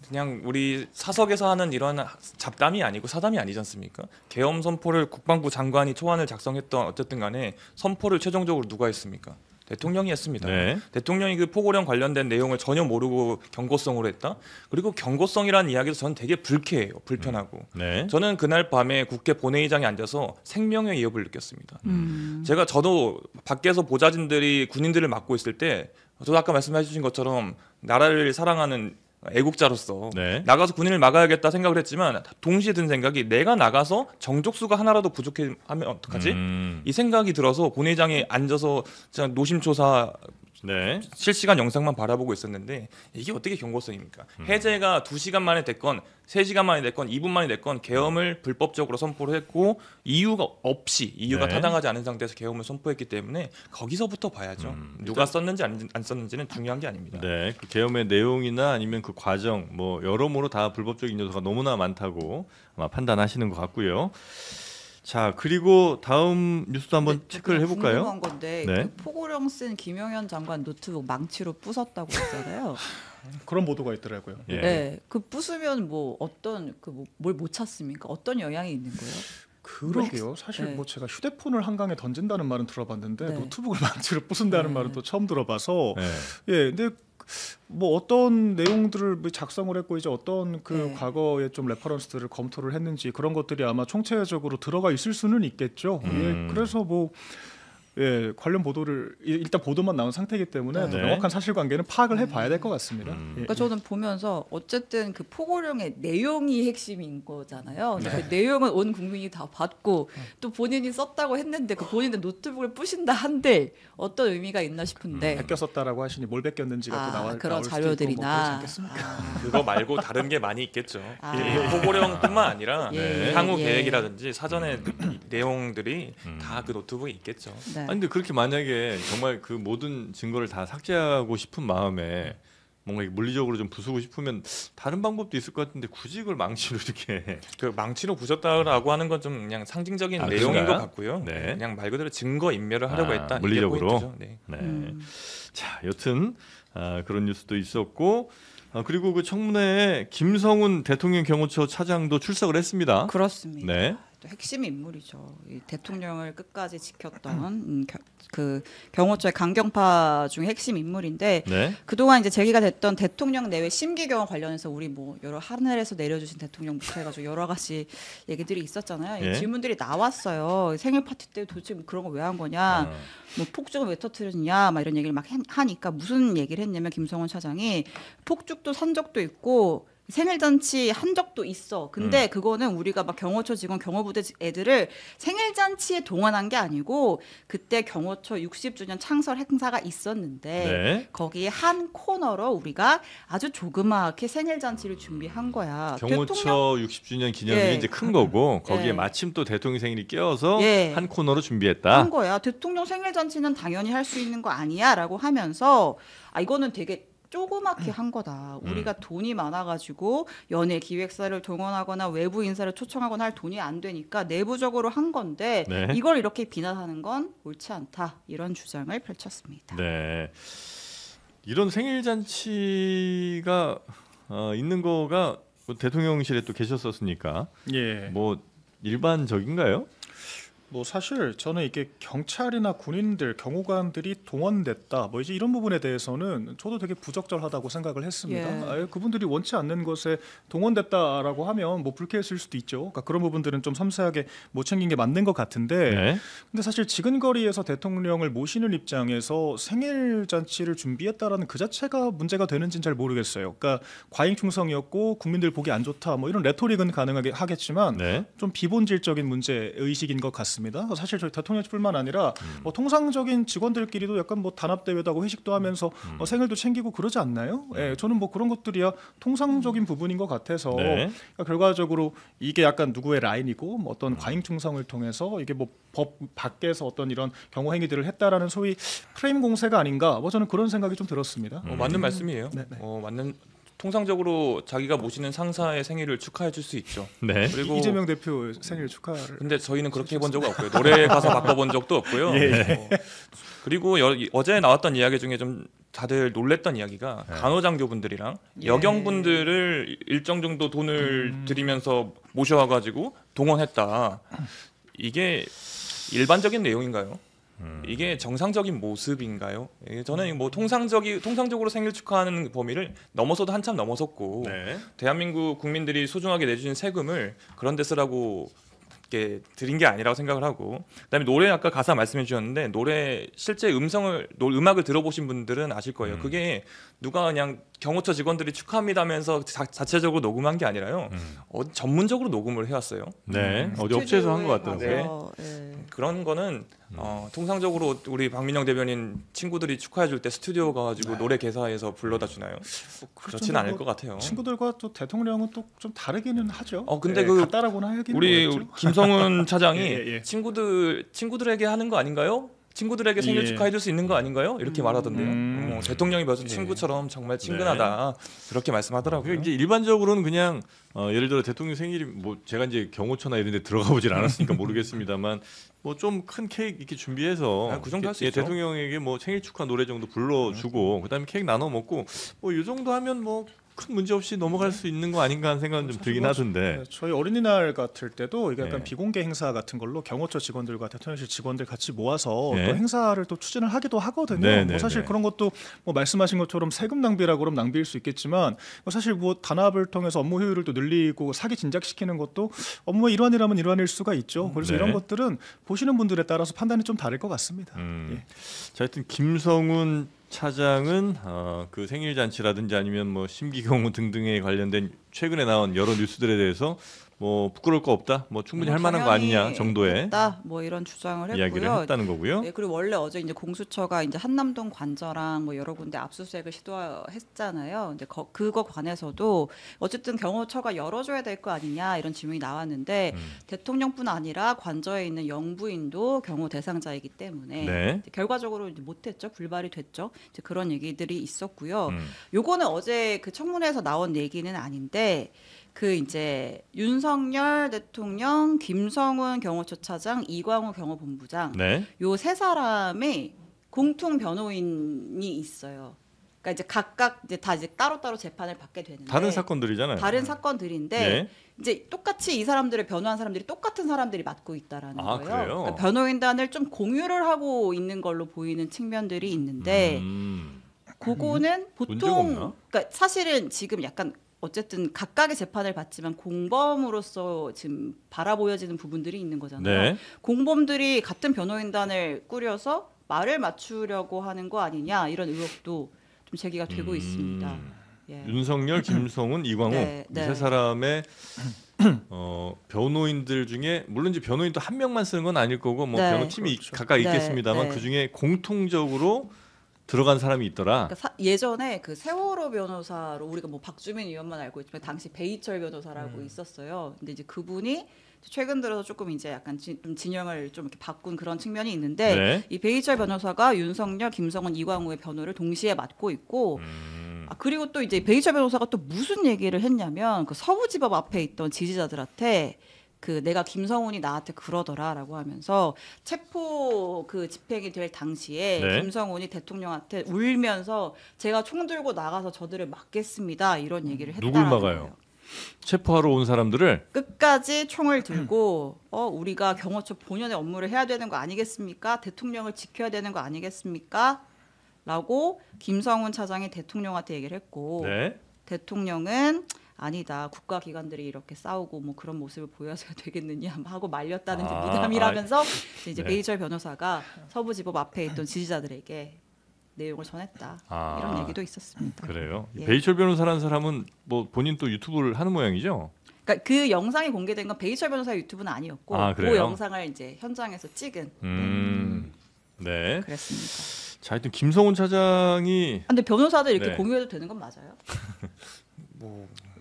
그냥 우리 사석에서 하는 이런 잡담이 아니고 사담이 아니지 않습니까? 계엄 선포를 국방부 장관이 초안을 작성했던 어쨌든 간에 선포를 최종적으로 누가 했습니까? 대통령이 했습니다. 네. 대통령이 그 포고령 관련된 내용을 전혀 모르고 경고성으로 했다. 그리고 경고성이라는 이야기도 저는 되게 불쾌해요. 불편하고. 네. 저는 그날 밤에 국회 본회의장에 앉아서 생명의 위협을 느꼈습니다. 저도 밖에서 보좌진들이 군인들을 맡고 있을 때 저도 아까 말씀해 주신 것처럼 나라를 사랑하는 애국자로서 네. 나가서 군인을 막아야겠다 생각을 했지만 동시에 든 생각이 내가 나가서 정족수가 하나라도 부족하면 어떡하지? 이 생각이 들어서 본회의장에 앉아서 진짜 노심초사 네. 실시간 영상만 바라보고 있었는데 이게 어떻게 경고성입니까? 해제가 2시간 만에 됐건 3시간 만에 됐건 2분 만에 됐건 계엄을 불법적으로 선포를 했고 이유가 네. 타당하지 않은 상태에서 계엄을 선포했기 때문에 거기서부터 봐야죠. 누가 썼는지 안 썼는지는 중요한 게 아닙니다. 네. 그 계엄의 내용이나 아니면 그 과정 뭐 여러모로 다 불법적인 요소가 너무나 많다고 아마 판단하시는 것 같고요. 자, 그리고 다음 뉴스도 한번 체크를 해볼까요? 궁금한 건데 네. 그 포고령 쓴 김용현 장관 노트북 망치로 부쉈다고 했잖아요. 그런 보도가 있더라고요. 예. 네, 그 부수면 뭐 어떤 뭘 못 찾습니까? 어떤 영향이 있는 거예요? 그러게요. 사실 네. 뭐 제가 휴대폰을 한강에 던진다는 말은 들어봤는데 네. 노트북을 망치로 부순다는 말은 또 처음 들어봐서 네. 예, 근데 뭐 어떤 내용들을 작성을 했고 이제 어떤 그 네. 과거의 좀 레퍼런스들을 검토를 했는지 그런 것들이 아마 총체적으로 들어가 있을 수는 있겠죠. 예, 그래서 뭐 예, 관련 보도를 일단 보도만 나온 상태이기 때문에 네. 명확한 사실관계는 파악을 해봐야 될 것 같습니다. 예. 그러니까 저는 보면서 어쨌든 그 포고령의 내용이 핵심인 거잖아요. 근데 그 내용은 온 국민이 다 봤고 또 본인이 썼다고 했는데 그 본인의 노트북을 부신다 한들 어떤 의미가 있나 싶은데 베껴 썼다라고 하시니 뭘 베꼈는지가 또 나올 그런 수도 있고 뭐 그렇지 자료들이나 않겠습니까? 그거 말고 다른 게 많이 있겠죠. 아. 이 포고령뿐만 아니라 예, 향후 예. 계획이라든지 사전에 내용들이 다 그 노트북에 있겠죠. 네. 아니 근데 그렇게 만약에 정말 그 모든 증거를 다 삭제하고 싶은 마음에 뭔가 물리적으로 좀 부수고 싶으면 다른 방법도 있을 것 같은데 굳이 그걸 망치로 이렇게 그 망치로 부셨다라고 하는 건 좀 그냥 상징적인 아, 내용인 그런가요? 것 같고요. 네. 그냥 말 그대로 증거 인멸을 하려고 했다. 이게 물리적으로. 포인트죠. 네. 네. 자, 여튼 그런 뉴스도 있었고 그리고 그 청문회에 김성훈 대통령 경호처 차장도 출석을 했습니다. 그렇습니다. 네. 또 핵심 인물이죠. 이 대통령을 끝까지 지켰던 그 경호처의 강경파 중에 핵심 인물인데 네. 그동안 이제 제기가 됐던 대통령 내외 심기 경호 관련해서 우리 뭐 여러 하늘에서 내려주신 대통령부터 해가지고 여러 가지 얘기들이 있었잖아요. 예. 질문들이 나왔어요. 생일 파티 때 도대체 그런 거 왜 한 거냐, 뭐 폭죽을 왜 터뜨렸냐, 막 이런 얘기를 막 하니까 무슨 얘기를 했냐면 김성훈 차장이 폭죽도 산 적도 있고. 생일 잔치 한 적도 있어. 근데 그거는 우리가 막 경호처 직원 경호부대 애들을 생일 잔치에 동원한 게 아니고 그때 경호처 60주년 창설 행사가 있었는데 네. 거기에 한 코너로 우리가 아주 조그맣게 생일 잔치를 준비한 거야. 경호처 대통령- 60주년 기념일이 예. 이제 큰 거고 거기에 예. 마침 또 대통령 생일이 껴서 예. 한 코너로 준비했다. 한 거야. 대통령 생일 잔치는 당연히 할 수 있는 거 아니야라고 하면서 이거는 되게 조그맣게 한 거다. 우리가 돈이 많아가지고 연예 기획사를 동원하거나 외부 인사를 초청하거나 할 돈이 안 되니까 내부적으로 한 건데 네. 이걸 이렇게 비난하는 건 옳지 않다. 이런 주장을 펼쳤습니다. 네. 이런 생일 잔치가 있는 거가 뭐 대통령실에 또 계셨었으니까 예. 뭐 일반적인가요? 뭐 사실 저는 이게 경찰이나 군인들, 경호관들이 동원됐다, 뭐 이제 이런 부분에 대해서는 저도 되게 부적절하다고 생각을 했습니다. 예. 아예 그분들이 원치 않는 것에 동원됐다라고 하면 뭐 불쾌했을 수도 있죠. 그러니까 그런 부분들은 좀 섬세하게 못 챙긴 게 맞는 것 같은데, 네. 근데 사실 지근거리에서 대통령을 모시는 입장에서 생일 잔치를 준비했다라는 그 자체가 문제가 되는지는 잘 모르겠어요. 그러니까 과잉 충성이었고 국민들 보기 안 좋다, 뭐 이런 레토릭은 가능하게 하겠지만 네. 좀 비본질적인 문제 의식인 것 같습니다. 사실 저희 대통령실뿐만 아니라 뭐 통상적인 직원들끼리도 약간 뭐 단합대회도 하고 회식도 하면서 생일도 챙기고 그러지 않나요? 예, 저는 뭐 그런 것들이야 통상적인 부분인 것 같아서 네. 그러니까 결과적으로 이게 약간 누구의 라인이고 뭐 어떤 과잉 충성을 통해서 이게 뭐 법 밖에서 어떤 이런 경호 행위들을 했다라는 소위 프레임 공세가 아닌가, 뭐 저는 그런 생각이 좀 들었습니다. 맞는 말씀이에요. 네, 네. 맞는 통상적으로 자기가 모시는 상사의 생일을 축하해 줄 수 있죠. 네. 그리고 이재명 대표 생일 축하를. 근데 저희는 그렇게 해본 적은 없고요. 노래 가사 바꿔본 적도 없고요. 그리고 어제 나왔던 이야기 중에 좀 다들 놀랬던 이야기가 간호장교분들이랑 예. 여경분들을 일정 정도 돈을 들이면서 모셔와가지고 동원했다. 이게 일반적인 내용인가요? 이게 정상적인 모습인가요? 저는 뭐 통상적으로 생일 축하하는 범위를 넘어서도 한참 넘어섰고 네. 대한민국 국민들이 소중하게 내주신 세금을 그런 데 쓰라고 이렇게 드린 게 아니라고 생각을 하고, 그다음에 노래 아까 가사 말씀해 주셨는데 노래 실제 음악을 들어보신 분들은 아실 거예요. 그게 누가 그냥 경호처 직원들이 축하합니다 하면서 자체적으로 녹음한 게 아니라요. 전문적으로 녹음을 해왔어요. 네. 어디 업체에서 한 것 같더라고요. 네. 그런 거는 통상적으로 우리 박민영 대변인 친구들이 축하해 줄 때 스튜디오 가가지고 노래 개사해서 불러다 주나요? 그렇진 않을 것 같아요. 친구들과 또 대통령은 또 좀 다르기는 하죠. 근데 예, 같다라고는 하기는 우리 어렵죠. 김성훈 차장이 예. 친구들에게 하는 거 아닌가요? 친구들에게 생일 예. 축하해 줄 수 있는 거 아닌가요? 이렇게 말하던데요. 대통령이 벌써 예. 친구처럼 정말 친근하다 그렇게 말씀하더라고요. 이제 일반적으로는 그냥 예를 들어 대통령 생일이 뭐 제가 이제 경호처나 이런 데 들어가 보질 않았으니까 모르겠습니다만 뭐 좀 큰 케이크 이렇게 준비해서 그 정도 할 수 있죠. 대통령에게 뭐 생일 축하 노래 정도 불러주고 그다음에 케이크 나눠 먹고 뭐 이 정도 하면 뭐 큰 문제 없이 넘어갈 수 있는 거 아닌가 하는 생각은 좀 들긴 하던데. 네, 저희 어린이날 같을 때도 이게 약간 네. 비공개 행사 같은 걸로 경호처 직원들과 대통령실 직원들 같이 모아서 네. 또 행사를 또 추진을 하기도 하거든요. 네, 뭐 네, 사실 네. 그런 것도 뭐 말씀하신 것처럼 세금 낭비라고 그러면 낭비일 수 있겠지만 사실 뭐 단합을 통해서 업무 효율을 또 늘리고 사기 진작시키는 것도 업무의 일환이라면 일환일 수가 있죠. 그래서 네. 이런 것들은 보시는 분들에 따라서 판단이 좀 다를 것 같습니다. 예. 자, 하여튼 김성훈 차장은 그 생일 잔치라든지 아니면 뭐 심기경호 등등에 관련된 최근에 나온 여러 뉴스들에 대해서 뭐 부끄러울 거 없다, 뭐 충분히 할 만한 거 아니냐 정도의 했다, 뭐 이런 주장을 했고요. 이야기를 했다는 거고요. 네, 그리고 원래 어제 이제 공수처가 이제 한남동 관저랑 뭐 여러 군데 압수수색을 시도했잖아요. 근데 그거 관해서도 어쨌든 경호처가 열어줘야 될 거 아니냐 이런 질문이 나왔는데 대통령뿐 아니라 관저에 있는 영부인도 경호 대상자이기 때문에 네. 결과적으로 이제 못했죠, 불발이 됐죠. 이제 그런 얘기들이 있었고요. 요거는 어제 그 청문회에서 나온 얘기는 아닌데. 그 이제 윤석열 대통령, 김성훈 경호처 차장, 이광우 경호본부장 네. 요 세 사람의 공통 변호인이 있어요. 그러니까 이제 각각 이제 다 이제 따로따로 재판을 받게 되는데 다른 사건들이잖아요. 다른 사건들인데 네. 이제 똑같이 이 사람들을 변호한 사람들이 똑같은 사람들이 맡고 있다라는 거예요. 그래요? 그러니까 변호인단을 좀 공유를 하고 있는 걸로 보이는 측면들이 있는데 그거는 문제가 없나? 보통 그러니까 사실은 지금 약간 어쨌든 각각의 재판을 받지만 공범으로서 지금 바라보여지는 부분들이 있는 거잖아요. 네. 공범들이 같은 변호인단을 꾸려서 말을 맞추려고 하는 거 아니냐 이런 의혹도 좀 제기가 되고 있습니다. 예. 윤석열, 김성훈, 이광우 네, 이 네. 세 사람의 변호인들 중에 물론 이제 변호인도 한 명만 쓰는 건 아닐 거고 뭐 네. 변호팀이 그렇죠. 각각 네, 있겠습니다만 네. 그 중에 공통적으로 들어간 사람이 있더라. 그러니까 예전에 그 세월호 변호사로 우리가 뭐 박주민 의원만 알고 있지만 당시 배희철 변호사라고 있었어요. 근데 이제 그분이 최근 들어서 조금 이제 약간 좀 진영을 좀 이렇게 바꾼 그런 측면이 있는데 네. 이 배희철 변호사가 윤석열, 김성훈, 이광우의 변호를 동시에 맡고 있고 그리고 또 이제 베이철 변호사가 또 무슨 얘기를 했냐면 그 서부지법 앞에 있던 지지자들한테 그 내가 김성훈이 나한테 그러더라라고 하면서 체포 그 집행이 될 당시에 네. 김성훈이 대통령한테 울면서 제가 총 들고 나가서 저들을 막겠습니다 이런 얘기를 했다는 누굴 막아요? 거예요. 체포하러 온 사람들을 끝까지 총을 들고 우리가 경호처 본연의 업무를 해야 되는 거 아니겠습니까? 대통령을 지켜야 되는 거 아니겠습니까? 라고 김성훈 차장이 대통령한테 얘기를 했고 네. 대통령은 아니다. 국가기관들이 이렇게 싸우고 뭐 그런 모습을 보여서야 되겠느냐 하고 말렸다는 미담이라면서 이제 네. 베이철 변호사가 서부지법 앞에 있던 지지자들에게 내용을 전했다. 이런 얘기도 있었습니다. 그래요. 예. 베이철 변호사라는 사람은 뭐 본인 또 유튜브를 하는 모양이죠? 그러니까 그 영상이 공개된 건 베이철 변호사 유튜브는 아니었고 그래요? 그 영상을 이제 현장에서 찍은 네. 그랬습니다. 자, 하여튼 김성훈 차장이 근데 변호사들 이렇게 네. 공유해도 되는 건 맞아요?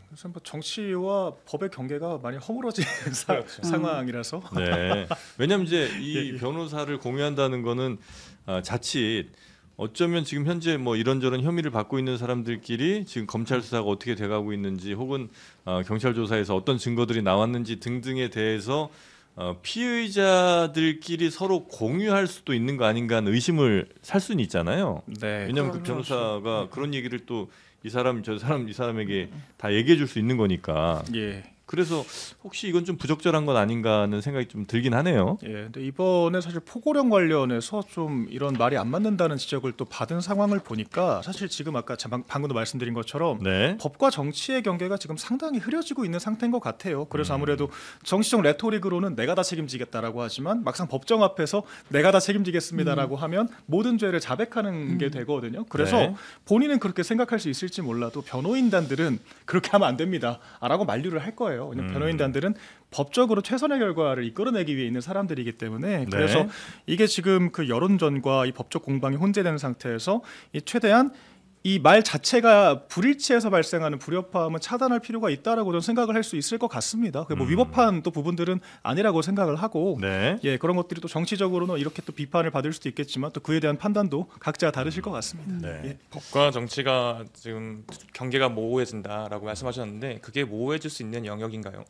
그래서 뭐 정치와 법의 경계가 많이 허물어진 상황이라서 네. 왜냐하면 이제 이 변호사를 공유한다는 거는 자칫 어쩌면 지금 현재 뭐 이런저런 혐의를 받고 있는 사람들끼리 지금 검찰 수사가 어떻게 돼가고 있는지 혹은 경찰 조사에서 어떤 증거들이 나왔는지 등등에 대해서 피의자들끼리 서로 공유할 수도 있는 거 아닌가 하는 의심을 살 수는 있잖아요. 네. 왜냐하면 그 변호사가 그런 얘기를 또 이 사람 저 사람 이 사람에게 다 얘기해 줄 수 있는 거니까. 예. 그래서 혹시 이건 좀 부적절한 건 아닌가 하는 생각이 좀 들긴 하네요. 예, 근데 이번에 사실 포고령 관련해서 좀 이런 말이 안 맞는다는 지적을 또 받은 상황을 보니까 사실 지금 아까 방금도 말씀드린 것처럼 네. 법과 정치의 경계가 지금 상당히 흐려지고 있는 상태인 것 같아요. 그래서 아무래도 정치적 레토릭으로는 내가 다 책임지겠다라고 하지만 막상 법정 앞에서 내가 다 책임지겠습니다라고 하면 모든 죄를 자백하는 게 되거든요. 그래서 네. 본인은 그렇게 생각할 수 있을지 몰라도 변호인단들은 그렇게 하면 안 됩니다라고 만류를 할 거예요. 왜냐면 변호인단들은 법적으로 최선의 결과를 이끌어내기 위해 있는 사람들이기 때문에 그래서 네. 이게 지금 그 여론전과 이 법적 공방이 혼재되는 상태에서 이 최대한 이 말 자체가 불일치해서 발생하는 불협화음은 차단할 필요가 있다라고 저는 생각을 할 수 있을 것 같습니다. 뭐 위법한 또 부분들은 아니라고 생각을 하고 네. 예 그런 것들이 또 정치적으로는 이렇게 또 비판을 받을 수도 있겠지만 또 그에 대한 판단도 각자 다르실 것 같습니다. 네. 예. 법과 정치가 지금 경계가 모호해진다라고 말씀하셨는데 그게 모호해질 수 있는 영역인가요?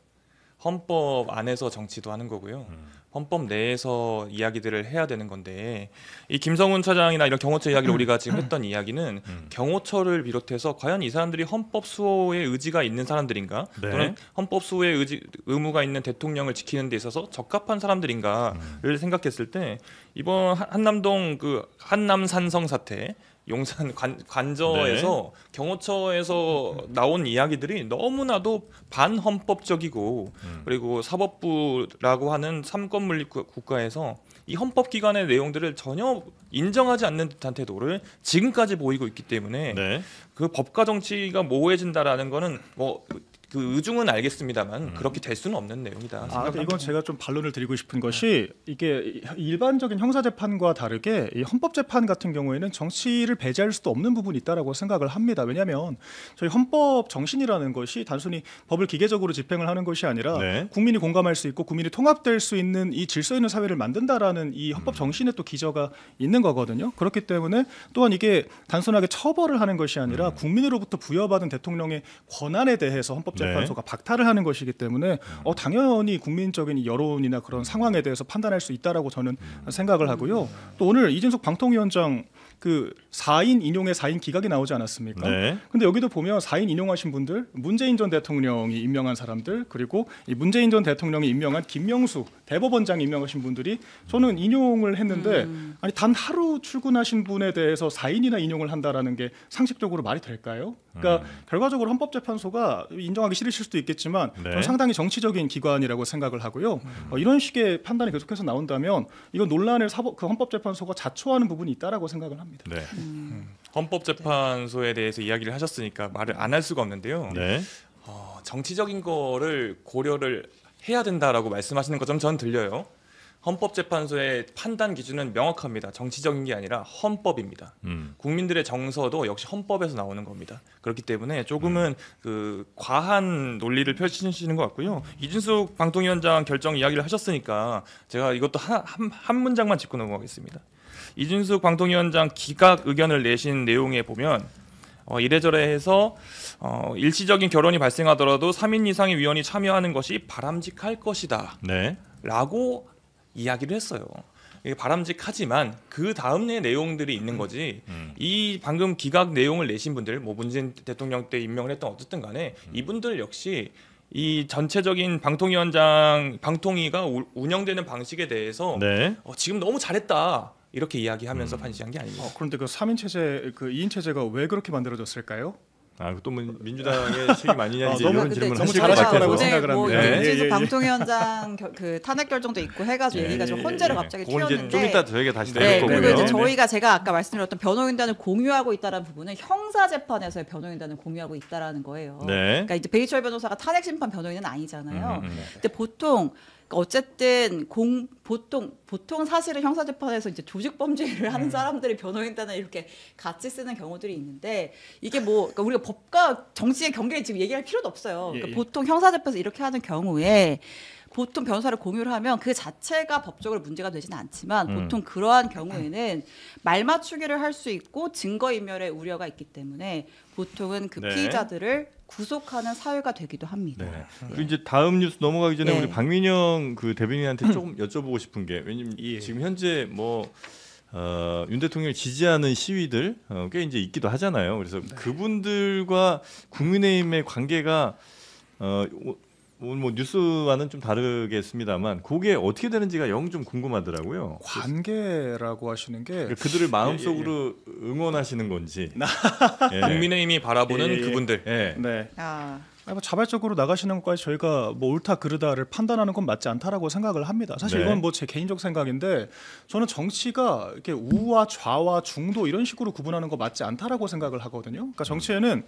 헌법 안에서 정치도 하는 거고요. 헌법 내에서 이야기들을 해야 되는 건데 이 김성훈 차장이나 이런 경호처 이야기를 우리가 지금 했던 이야기는 경호처를 비롯해서 과연 이 사람들이 헌법 수호의 의지가 있는 사람들인가 네. 또는 헌법 수호의 의무가 있는 대통령을 지키는 데 있어서 적합한 사람들인가를 생각했을 때 이번 한남동 그 한남산성 사태 용산 관저에서 네. 경호처에서 나온 이야기들이 너무나도 반헌법적이고 그리고 사법부라고 하는 삼권분립 국가에서 이 헌법기관의 내용들을 전혀 인정하지 않는 듯한 태도를 지금까지 보이고 있기 때문에 네. 그 법과 정치가 모호해진다라는 거는 뭐 그 의중은 알겠습니다만 그렇게 될 수는 없는 내용이다. 근데 생각합니다. 이건 제가 좀 반론을 드리고 싶은 것이 이게 일반적인 형사 재판과 다르게 이 헌법 재판 같은 경우에는 정치를 배제할 수도 없는 부분이 있다라고 생각을 합니다. 왜냐하면 저희 헌법 정신이라는 것이 단순히 법을 기계적으로 집행을 하는 것이 아니라 네. 국민이 공감할 수 있고 국민이 통합될 수 있는 이 질서 있는 사회를 만든다라는 이 헌법 정신에 또 기저가 있는 거거든요. 그렇기 때문에 또한 이게 단순하게 처벌을 하는 것이 아니라 국민으로부터 부여받은 대통령의 권한에 대해서 헌법재판소가 박탈을 하는 것이기 때문에 당연히 국민적인 이 여론이나 그런 상황에 대해서 판단할 수 있다라고 저는 생각을 하고요. 또 오늘 이준석 방통위원장 그 4인 인용의 4인 기각이 나오지 않았습니까? 네. 근데 여기도 보면 4인 인용하신 분들 문재인 전 대통령이 임명한 사람들 그리고 이 문재인 전 대통령이 임명한 김명수 대법원장이 임명하신 분들이 저는 인용을 했는데 아니 단 하루 출근하신 분에 대해서 4인이나 인용을 한다라는 게 상식적으로 말이 될까요? 그러니까 결과적으로 헌법재판소가 인정하기 싫으실 수도 있겠지만 네. 저는 상당히 정치적인 기관이라고 생각을 하고요. 이런 식의 판단이 계속해서 나온다면 이건 논란을 그 헌법재판소가 자초하는 부분이 있다라고 생각을 합니다. 네. 헌법재판소에 대해서 이야기를 하셨으니까 말을 안 할 수가 없는데요. 네. 정치적인 거를 고려를 해야 된다라고 말씀하시는 것처럼 저는 들려요. 헌법재판소의 판단 기준은 명확합니다. 정치적인 게 아니라 헌법입니다. 국민들의 정서도 역시 헌법에서 나오는 겁니다. 그렇기 때문에 조금은 그 과한 논리를 펼치시는 것 같고요. 이준석 방통위원장 결정 이야기를 하셨으니까 제가 이것도 한 문장만 짚고 넘어가겠습니다. 이준석 방통위원장 기각 의견을 내신 내용에 보면 이래저래 해서 일시적인 결혼이 발생하더라도 3인 이상의 위원이 참여하는 것이 바람직할 것이다. 네. 라고 이야기를 했어요. 이게 바람직하지만 그 다음의 내용들이 있는 거지. 이 방금 기각 내용을 내신 분들, 뭐 문재인 대통령 때 임명을 했던 어쨌든 간에 이분들 역시 이 전체적인 방통위가 운영되는 방식에 대해서 네. 지금 너무 잘했다 이렇게 이야기하면서 판시한 게 아닙니다. 그런데 그 3인 체제, 그 2인 체제가 왜 그렇게 만들어졌을까요? 또 민주당의 책임 아니냐 이제 너무- 이런 질문 너무 하실 것 잘하실 같아서. 거라고 생각을 뭐 합니다. 네. 윤진수 예, 예. 방통위원장 그 탄핵 결정도 있고 해가지고 예, 얘기가 좀 예, 혼재를 예. 갑자기 그건 이제 튀었는데 좀 이따 저희가 다시 다룰 네, 거고요. 그리고 이제 네. 제가 아까 말씀드렸던 변호인단을 공유하고 있다는 부분은 형사 재판에서의 변호인단을 공유하고 있다라는 거예요. 네. 그러니까 이제 베이철 변호사가 탄핵 심판 변호인은 아니잖아요. 네. 근데 보통 어쨌든 보통 사실은 형사 재판에서 이제 조직 범죄를 하는 사람들이 변호인단을 이렇게 같이 쓰는 경우들이 있는데 이게 뭐 그러니까 우리가 법과 정치의 경계를 지금 얘기할 필요도 없어요. 그러니까 예. 보통 형사 재판에서 이렇게 하는 경우에 보통 변호사를 공유를 하면 그 자체가 법적으로 문제가 되지는 않지만 보통 그러한 경우에는 말 맞추기를 할 수 있고 증거인멸의 우려가 있기 때문에 보통은 그 네. 피의자들을 구속하는 사유가 되기도 합니다. 네. 그리고 이제 다음 뉴스 넘어가기 전에 예. 우리 박민영 그 대변인한테 조금 여쭤보고 싶은 게 왜냐면 예. 지금 현재 윤 대통령을 지지하는 시위들 꽤 이제 있기도 하잖아요. 그래서 그분들과 국민의힘의 관계가 오늘 뭐 뉴스와는 좀 다르겠습니다만 그게 어떻게 되는지가 영 좀 궁금하더라고요. 관계라고 하시는 게 그러니까 그들을 마음속으로 응원하시는 건지. 예. 국민의힘이 바라보는 예, 예. 그분들. 예. 네. 아, 뭐 자발적으로 나가시는 것까지 저희가 뭐 옳다 그르다를 판단하는 건 맞지 않다라고 생각을 합니다. 사실 네. 이건 뭐 제 개인적 생각인데 저는 정치가 이렇게 우와 좌와 중도 이런 식으로 구분하는 거 맞지 않다라고 생각을 하거든요. 그러니까 정치에는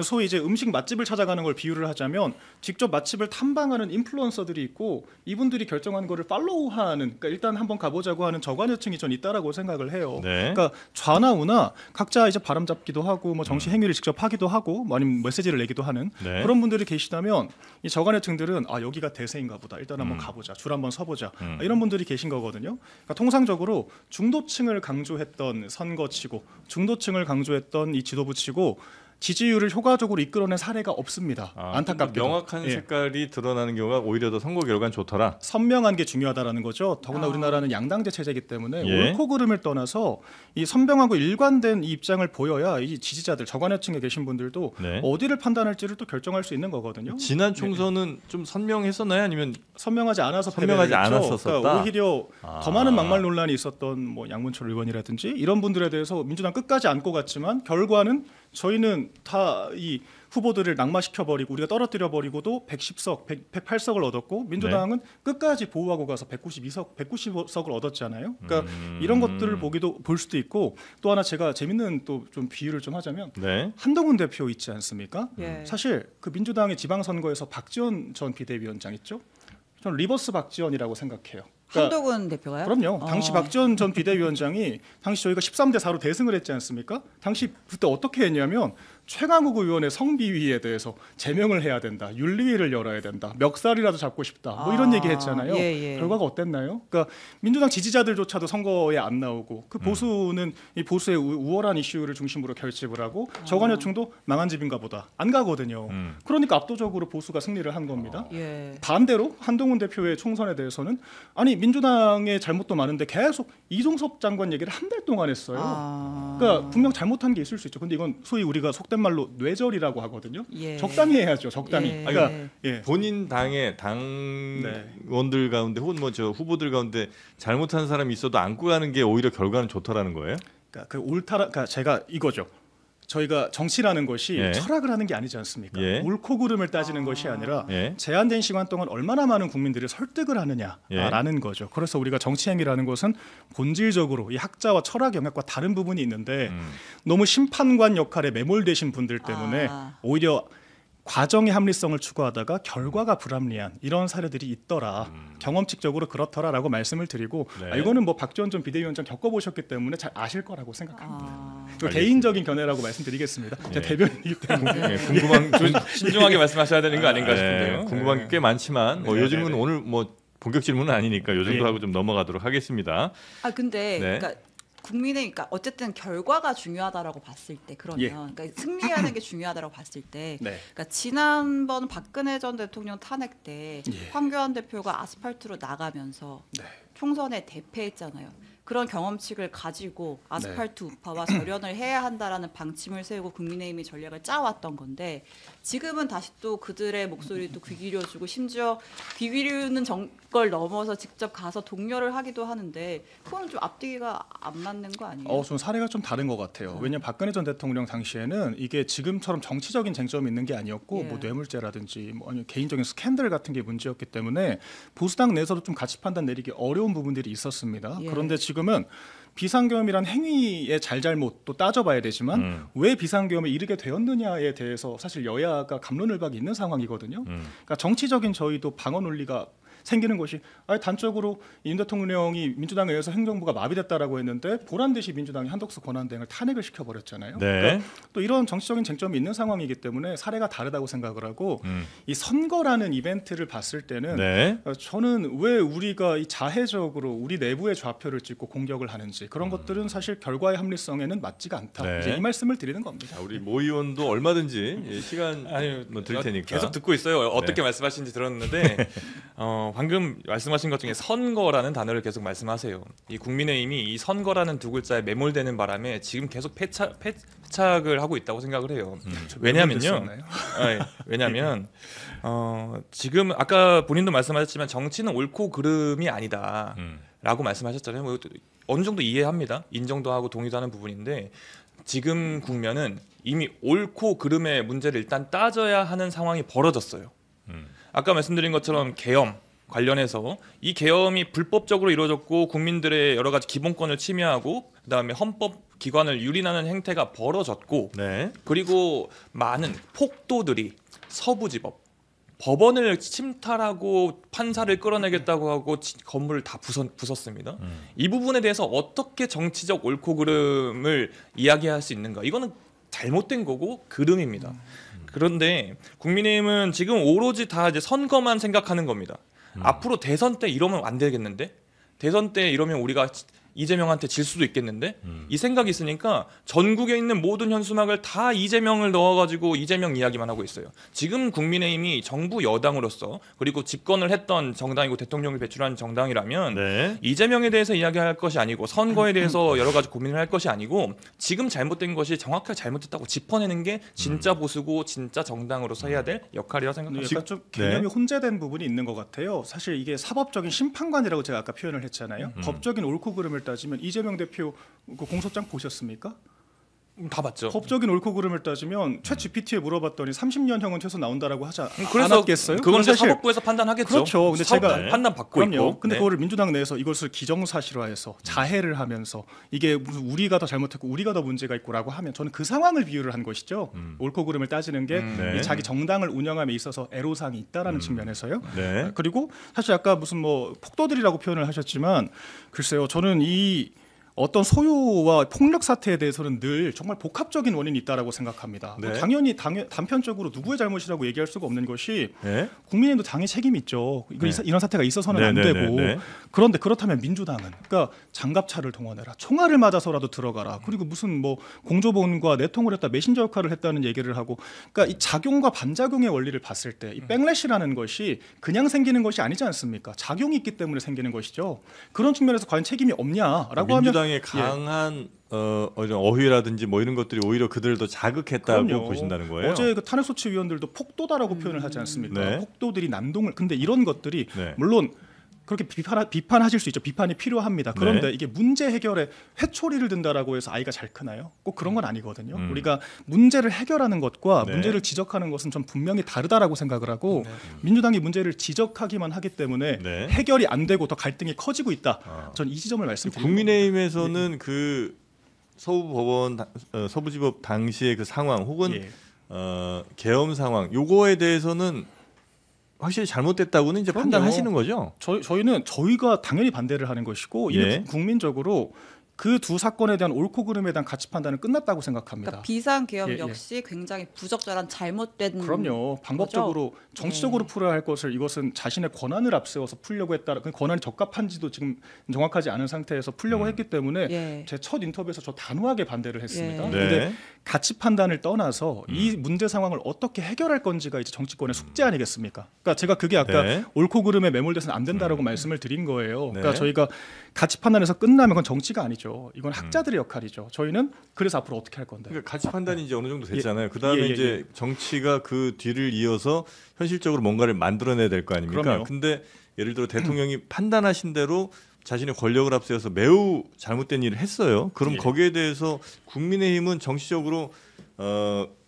소위 이제 음식 맛집을 찾아가는 걸 비유를 하자면 직접 맛집을 탐방하는 인플루언서들이 있고 이분들이 결정한 거를 팔로우하는 그러니까 일단 한번 가보자고 하는 저관여층이 전 있다라고 생각을 해요. 네. 그러니까 좌나 우나 각자 이제 바람 잡기도 하고 뭐 정치 행위를 직접 하기도 하고 뭐 아니면 메시지를 내기도 하는 네. 그런 분들이 계시다면 이 저간여층들은 여기가 대세인가 보다 일단 한번 가보자 줄 한번 서보자 이런 분들이 계신 거거든요. 그러니까 통상적으로 중도층을 강조했던 선거치고 중도층을 강조했던 이 지도부치고 지지율을 효과적으로 이끌어낸 사례가 없습니다. 안타깝게도. 명확한 예. 색깔이 드러나는 경우가 오히려 더 선거 결과는 좋더라. 선명한 게 중요하다라는 거죠. 더구나 우리나라는 양당제 체제이기 때문에 예. 옳고 그름을 떠나서 이 선명하고 일관된 이 입장을 보여야 이 지지자들 저간여층에 계신 분들도 네. 어디를 판단할지를 또 결정할 수 있는 거거든요. 지난 총선은 좀 선명했었나요? 아니면 선명하지 않아서 선명하지 패배를 했죠. 않았었다? 그러니까 오히려 더 많은 막말 논란이 있었던 뭐 양문철 의원이라든지 이런 분들에 대해서 민주당 끝까지 안고 갔지만 결과는 저희는 다 이 후보들을 낙마시켜 버리고 우리가 떨어뜨려 버리고도 110석, 108석을 얻었고 민주당은 네. 끝까지 보호하고 가서 190석을 얻었잖아요. 그러니까 이런 것들을 볼 수도 있고 또 하나 제가 재밌는 또 좀 비유를 좀 하자면 네. 한동훈 대표 있지 않습니까? 예. 사실 그 민주당의 지방선거에서 박지원 전 비대위원장 있죠. 저는 리버스 박지원이라고 생각해요. 그러니까 한동훈 대표가요? 그럼요. 당시 박지원 전 비대위원장이 당시 저희가 13대 4로 대승을 했지 않습니까? 당시 그때 어떻게 했냐면 최강욱 의원의 성비위에 대해서 제명을 해야 된다. 윤리위를 열어야 된다. 멱살이라도 잡고 싶다. 뭐 이런 얘기 했잖아요. 예, 예. 결과가 어땠나요? 그러니까 민주당 지지자들조차도 선거에 안 나오고 그 보수는 이 보수의 우월한 이슈를 중심으로 결집을 하고 저간여층도 망한 집인가 보다. 안 가거든요. 그러니까 압도적으로 보수가 승리를 한 겁니다. 예. 반대로 한동훈 대표의 총선에 대해서는 아니 민주당의 잘못도 많은데 계속 이종섭 장관 얘기를 한 달 동안 했어요. 그러니까 분명 잘못한 게 있을 수 있죠. 근데 이건 소위 우리가 속된 말로 뇌절이라고 하거든요. 예. 적당히 해야죠. 적당히. 예. 그러니까 예. 본인 당의 네. 당원들 가운데 혹은 뭐 저 후보들 가운데 잘못한 사람이 있어도 안고 가는 게 오히려 결과는 좋다라는 거예요? 그러니까 그 그러니까 제가 이거죠. 저희가 정치라는 것이 예. 철학을 하는 게 아니지 않습니까? 예. 옳고 그름을 따지는 것이 아니라 예. 제한된 시간 동안 얼마나 많은 국민들을 설득을 하느냐라는 예. 거죠. 그래서 우리가 정치 행위라는 것은 본질적으로 이 학자와 철학 영역과 다른 부분이 있는데 너무 심판관 역할에 매몰되신 분들 때문에 오히려 과정의 합리성을 추구하다가 결과가 불합리한 이런 사례들이 있더라. 경험칙적으로 그렇더라라고 말씀을 드리고 네. 이거는 뭐 박지원 전 비대위원장 겪어보셨기 때문에 잘 아실 거라고 생각합니다. 그 알겠습니다. 개인적인 견해라고 말씀드리겠습니다. 제 대변이기 때문에. 네, 궁금한 신중하게 말씀하셔야 되는 거 아닌가 싶은데요. 궁금한 게 꽤 많지만 뭐 네, 요즘은 네, 네. 오늘 뭐 본격 질문은 아니니까 요 정도 예. 하고 좀 넘어가도록 하겠습니다. 근데 네. 그러니까 국민의 그러니까 어쨌든 결과가 중요하다라고 봤을 때 그러면 그러니까 승리하는 게 중요하다라고 봤을 때 그러니까 지난번 박근혜 전 대통령 탄핵 때 황교안 대표가 아스팔트로 나가면서 총선에 대패했잖아요. 그런 경험칙을 가지고 아스팔트 우파와 절연을 해야 한다라는 방침을 세우고 국민의힘이 전략을 짜왔던 건데 지금은 다시 또 그들의 목소리도 귀 기울여주고 심지어 귀 기울이는 걸 넘어서 직접 가서 독려를 하기도 하는데 그거는 좀 앞뒤가 안 맞는 거 아니에요? 저는 사례가 좀 다른 것 같아요. 왜냐하면 박근혜 전 대통령 당시에는 이게 지금처럼 정치적인 쟁점이 있는 게 아니었고 뭐 뇌물죄라든지 뭐 아니면 개인적인 스캔들 같은 게 문제였기 때문에 보수당 내에서도 좀 가치 판단 내리기 어려운 부분들이 있었습니다. 그런데 지금은 비상계엄이란 행위의 잘잘못 또 따져봐야 되지만 왜 비상계엄에 이르게 되었느냐에 대해서 사실 여야가 갑론을박이 있는 상황이거든요. 그러니까 정치적인 저희도 방어 논리가 생기는 것이 단적으로 윤 대통령이 민주당에 의해서 행정부가 마비됐다라고 했는데 보란 듯이 민주당이 한덕수 권한대행을 탄핵을 시켜버렸잖아요. 그러니까 또 이런 정치적인 쟁점이 있는 상황이기 때문에 사례가 다르다고 생각을 하고 이 선거라는 이벤트를 봤을 때는 저는 왜 우리가 이 자해적으로 우리 내부의 좌표를 찍고 공격을 하는지 그런 것들은 사실 결과의 합리성에는 맞지가 않다. 이제 이 말씀을 드리는 겁니다. 우리 모 의원도 얼마든지 시간 드릴 테니까 계속 듣고 있어요. 어떻게 말씀하시는지 들었는데 방금 말씀하신 것 중에 선거라는 단어를 계속 말씀하세요. 이 국민의힘이 이 선거라는 두 글자에 매몰되는 바람에 지금 계속 패착을 하고 있다고 생각을 해요. 왜냐면요. 왜냐면 지금 아까 본인도 말씀하셨지만 정치는 옳고 그름이 아니다라고 말씀하셨잖아요. 뭐 어느 정도 이해합니다. 인정도 하고 동의도 하는 부분인데 지금 국면은 이미 옳고 그름의 문제를 일단 따져야 하는 상황이 벌어졌어요. 아까 말씀드린 것처럼 계엄 관련해서 이 계엄이 불법적으로 이루어졌고 국민들의 여러 가지 기본권을 침해하고 그다음에 헌법 기관을 유린하는 행태가 벌어졌고 그리고 많은 폭도들이 서부지법 법원을 침탈하고 판사를 끌어내겠다고 하고 건물을 다 부쉈습니다. 이 부분에 대해서 어떻게 정치적 옳고 그름을 이야기할 수 있는가? 이거는 잘못된 거고 그름입니다. 그런데 국민의힘은 지금 오로지 다 이제 선거만 생각하는 겁니다. 앞으로 대선 때 이러면 안 되겠는데? 대선 때 이러면 우리가 이재명한테 질 수도 있겠는데? 이 생각이 있으니까 전국에 있는 모든 현수막을 다 이재명을 넣어가지고 이재명 이야기만 하고 있어요. 지금 국민의힘이 정부 여당으로서 그리고 집권을 했던 정당이고 대통령을 배출한 정당이라면 이재명에 대해서 이야기할 것이 아니고 선거에 대해서 여러 가지 고민을 할 것이 아니고 지금 잘못된 것이 정확하게 잘못됐다고 짚어내는 게 진짜 보수고 진짜 정당으로서 해야 될 역할이라고 생각합니다. 약간 좀 개념이 혼재된 부분이 있는 것 같아요. 사실 이게 사법적인 심판관이라고 제가 아까 표현을 했잖아요. 법적인 옳고 그름을 따지면 이재명 대표 그 공소장 보셨습니까? 다 봤죠. 법적인 옳고 그름을 따지면 챗 GPT에 물어봤더니 30년형은 최소 나온다라고 하지 그래서 않았겠어요? 그건 사실 사법부에서 판단하겠죠. 그렇죠. 근데 제가 판단 받고 그럼요. 있고. 근데 그거를 민주당 내에서 이것을 기정사실화해서 자해를 하면서 이게 무슨 우리가 더 잘못했고 우리가 더 문제가 있고라고 하면 저는 그 상황을 비유를 한 것이죠. 옳고 그름을 따지는 게 이 자기 정당을 운영함에 있어서 애로사항이 있다라는 측면에서요. 그리고 사실 아까 무슨 뭐 폭도들이라고 표현을 하셨지만 글쎄요. 저는 이 어떤 소요와 폭력 사태에 대해서는 늘 정말 복합적인 원인이 있다라고 생각합니다. 당연히 단편적으로 누구의 잘못이라고 얘기할 수가 없는 것이 국민의힘도 당연히 책임이 있죠. 이런 사태가 있어서는 안 되고 그런데 그렇다면 민주당은 그러니까 장갑차를 동원해라, 총알을 맞아서라도 들어가라. 그리고 무슨 뭐 공조본과 내통을 했다, 메신저 역할을 했다는 얘기를 하고 그러니까 이 작용과 반작용의 원리를 봤을 때 이 백래시라는 것이 그냥 생기는 것이 아니지 않습니까? 작용이 있기 때문에 생기는 것이죠. 그런 측면에서 과연 책임이 없냐라고 하면 민주당의 강한 어휘라든지 뭐 이런 것들이 오히려 그들을 더 자극했다고 그럼요. 보신다는 거예요. 어제 그 탄핵소추위원들도 폭도다라고 표현을 하지 않습니까? 폭도들이 난동을 근데 이런 것들이 물론 그렇게 비판하실 수 있죠. 비판이 필요합니다. 그런데 이게 문제 해결에 회초리를 든다라고 해서 아이가 잘 크나요? 꼭 그런 건 아니거든요. 우리가 문제를 해결하는 것과 문제를 지적하는 것은 좀 분명히 다르다라고 생각을 하고 민주당이 문제를 지적하기만 하기 때문에 해결이 안 되고 더 갈등이 커지고 있다. 전 이 지점을 말씀드립니다. 국민의힘에서는 그 서부지법 당시의 그 상황 혹은 계엄 상황 요거에 대해서는 확실히 잘못됐다고는 이제 판단하시는 거죠? 저희는 저희가 당연히 반대를 하는 것이고 이는 국민적으로 그 두 사건에 대한 옳고 그름에 대한 가치 판단은 끝났다고 생각합니다. 그러니까 비상계엄 예, 예. 역시 굉장히 부적절한 잘못된 그럼요. 방법적으로 정치적으로 풀어야 할 것을 이것은 자신의 권한을 앞세워서 풀려고 했다. 그 권한이 적합한지도 지금 정확하지 않은 상태에서 풀려고 했기 때문에 예. 제 첫 인터뷰에서 저 단호하게 반대를 했습니다. 예. 그런데 가치 판단을 떠나서 이 문제 상황을 어떻게 해결할 건지가 이제 정치권의 숙제 아니겠습니까? 그러니까 제가 그게 아까 네. 옳고 그름에 매몰돼서는 안 된다라고 말씀을 드린 거예요. 네. 그러니까 저희가 가치 판단에서 끝나면 그건 정치가 아니죠. 이건 학자들의 역할이죠. 저희는 그래서 앞으로 어떻게 할 건데. 그러니까 가치 판단이 이제 어느 정도 됐잖아요. 그다음에 예. 이제 정치가 그 뒤를 이어서 현실적으로 뭔가를 만들어내야 될 거 아닙니까? 그럼요. 근데 예를 들어 대통령이 판단하신 대로 자신의 권력을 앞세워서 매우 잘못된 일을 했어요. 그럼 예. 거기에 대해서 국민의힘은 정치적으로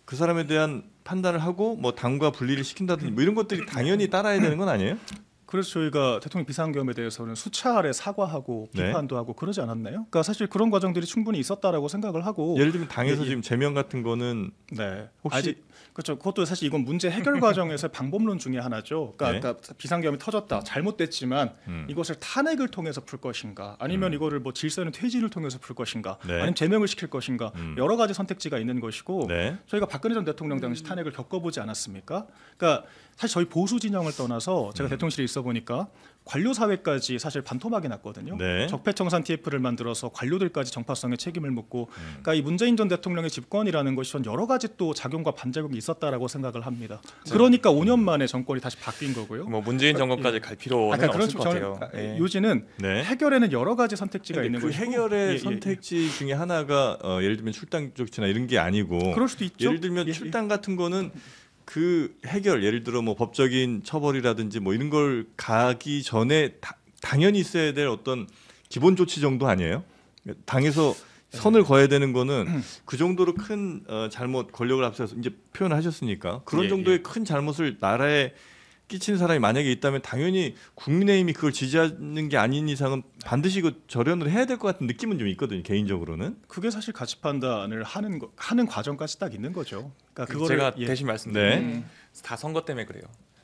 그 사람에 대한 판단을 하고 뭐 당과 분리를 시킨다든지 뭐 이런 것들이 당연히 따라야 되는 건 아니에요? 그래서 저희가 대통령 비상계엄에 대해서는 수차례 사과하고 네. 비판도 하고 그러지 않았나요? 그러니까 사실 그런 과정들이 충분히 있었다라고 생각을 하고 예를 들면 당에서 예. 지금 제명 같은 거는 네. 혹시- 아직 그렇죠. 그것도 사실 이건 문제 해결 과정에서의 방법론 중에 하나죠. 그러니까 네. 아까 비상계엄이 터졌다, 잘못됐지만 이것을 탄핵을 통해서 풀 것인가, 아니면 이거를 뭐 질서는 퇴진을 통해서 풀 것인가, 네. 아니면 제명을 시킬 것인가, 여러 가지 선택지가 있는 것이고 네. 저희가 박근혜 전 대통령 당시 탄핵을 겪어보지 않았습니까? 그러니까 사실 저희 보수 진영을 떠나서 제가 대통령실에 있어 보니까 관료 사회까지 사실 반토막이 났거든요. 네. 적폐청산 TF를 만들어서 관료들까지 정파성에 책임을 묻고, 그러니까 이 문재인 전 대통령의 집권이라는 것이 전 여러 가지 또 작용과 반작용이 있었다라고 생각을 합니다. 그러니까 5년 만에 정권이 다시 바뀐 거고요. 뭐 문재인 정권까지 갈 필요는 그런 없을 것 같아요. 예. 요지는 네. 해결에는 여러 가지 선택지가 근데 있는 그 것이고 해결의 선택지 중에 하나가 예를 들면 출당 조치나 이런 게 아니고 그럴 수도 있죠. 예를 들면 출당 같은 거는 그 해결 예를 들어 뭐 법적인 처벌이라든지 뭐 이런 걸 가기 전에 당연히 있어야 될 어떤 기본 조치 정도 아니에요? 당에서 선을 그어야 되는 거는 그 정도로 큰 잘못 권력을 앞세워서 이제 표현을 하셨으니까 그런 예, 정도의 예. 큰 잘못을 나라에 끼치는 사람이 만약에 있다면 당연히 국민의힘이 그걸 지지하는 게 아닌 이상은 반드시 그 절연을 해야 될 것 같은 느낌은 좀 있거든요. 개인적으로는. 그게 사실 가치 판단을 하는 과정까지 딱 있는 거죠. 그러니까 그거를 제가 예. 대신 말씀드리면 네. 다 선거 때문에 그래요.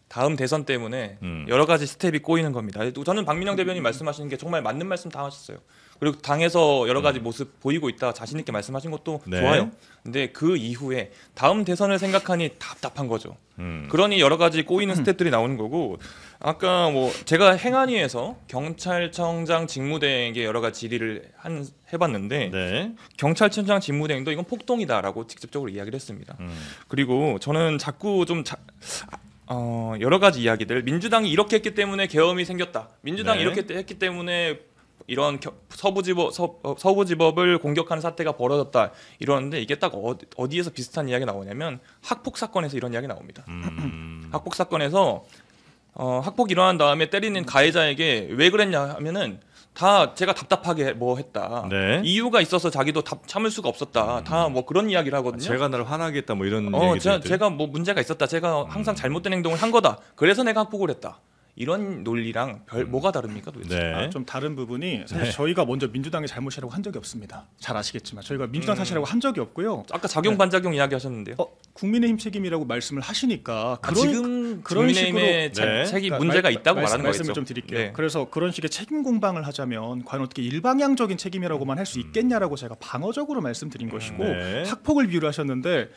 다음 대선 때문에 음. 여러 가지 스텝이 꼬이는 겁니다. 저는 박민영 대변인 말씀하시는 게 정말 맞는 말씀 다 하셨어요. 그리고 당에서 여러 가지 모습 보이고 있다 자신 있게 말씀하신 것도 네. 좋아요. 근데 그 이후에 다음 대선을 생각하니 답답한 거죠. 음. 그러니 여러 가지 꼬이는 스텝들이 나오는 거고 아까 뭐 제가 행안위에서 경찰청장 직무대행에 여러 가지 질의를 해봤는데 네. 경찰청장 직무대행도 이건 폭동이다라고 직접적으로 이야기를 했습니다. 그리고 저는 자꾸 좀 여러 가지 이야기들 민주당이 이렇게 했기 때문에 계엄이 생겼다. 민주당이 네. 이렇게 했기 때문에 이런 서부지법을 공격하는 사태가 벌어졌다 이러는데 이게 딱 어디에서 비슷한 이야기가 나오냐면 학폭 사건에서 이런 이야기 나옵니다. 학폭 사건에서 학폭 일어난 다음에 때리는 가해자에게 왜 그랬냐 하면은 다 제가 답답하게 뭐 했다. 네. 이유가 있어서 자기도 참을 수가 없었다. 다 뭐 그런 이야기를 하거든요. 제가 나를 화나게 했다 뭐 이런 얘기들. 제가 뭐 문제가 있었다. 제가 항상 잘못된 행동을 한 거다. 그래서 내가 학폭을 했다. 이런 논리랑 뭐가 다릅니까 도대체? 네. 좀 다른 부분이 사실 저희가 먼저 민주당의 잘못이라고 한 적이 없습니다. 잘 아시겠지만 저희가 민주당 탓이라고 한 적이 없고요. 아까 작용 반작용 이야기하셨는데요. 국민의힘 책임이라고 말씀을 하시니까 지금 그런 국민의힘의 네. 책임 문제가 있다고 말하는 말씀을 거겠죠. 좀 드릴게요. 네. 그래서 그런 식의 책임 공방을 하자면 과연 어떻게 일방향적인 책임이라고만 할 수 있겠냐라고 제가 방어적으로 말씀드린 것이고 네. 학폭을 비유를 하셨는데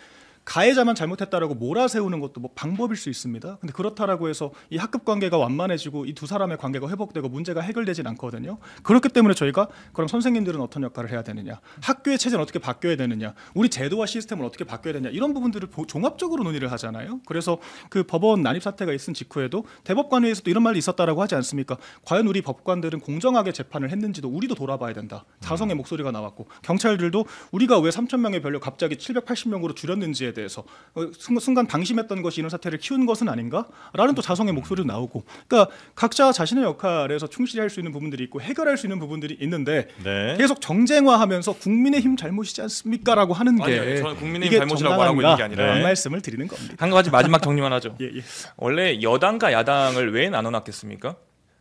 가해자만 잘못했다라고 몰아세우는 것도 뭐 방법일 수 있습니다. 근데 그렇다라고 해서 이 학급 관계가 완만해지고 이 두 사람의 관계가 회복되고 문제가 해결되진 않거든요. 그렇기 때문에 저희가 그럼 선생님들은 어떤 역할을 해야 되느냐, 학교의 체제는 어떻게 바뀌어야 되느냐, 우리 제도와 시스템을 어떻게 바뀌어야 되냐 이런 부분들을 종합적으로 논의를 하잖아요. 그래서 그 법원 난입 사태가 있은 직후에도 대법관회에서도 이런 말이 있었다라고 하지 않습니까? 과연 우리 법관들은 공정하게 재판을 했는지도 우리도 돌아봐야 된다. 자성의 목소리가 나왔고 경찰들도 우리가 왜 3,000명의 변력 갑자기 780명으로 줄였는지에 대해서 순간 방심했던 것이 이런 사태를 키운 것은 아닌가라는 또 자성의 목소리도 나오고, 그러니까 각자 자신의 역할에서 충실히 할 수 있는 부분들이 있고 해결할 수 있는 부분들이 있는데 네. 계속 정쟁화하면서 국민의힘 잘못이지 않습니까라고 하는 게 아니요, 저는 국민의힘 이게 잘못이라고 말하고 있는 게 아니라 네. 이 말씀을 드리는 겁니다. 한 가지 마지막 정리만 하죠. 예, 예. 원래 여당과 야당을 왜 나눠놨겠습니까?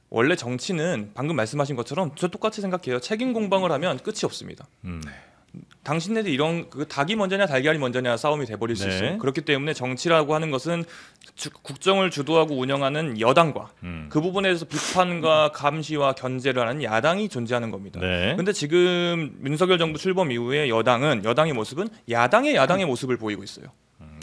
원래 정치는 방금 말씀하신 것처럼 저 똑같이 생각해요. 책임 공방을 하면 끝이 없습니다. 당신네들 이런 그 닭이 먼저냐 달걀이 먼저냐 싸움이 돼버릴 수 네. 있어요. 그렇기 때문에 정치라고 하는 것은 국정을 주도하고 운영하는 여당과 그 부분에 대해서 비판과 감시와 견제를 하는 야당이 존재하는 겁니다. 네. 근데 지금 윤석열 정부 출범 이후에 야당의 모습은 야당의 모습을 보이고 있어요.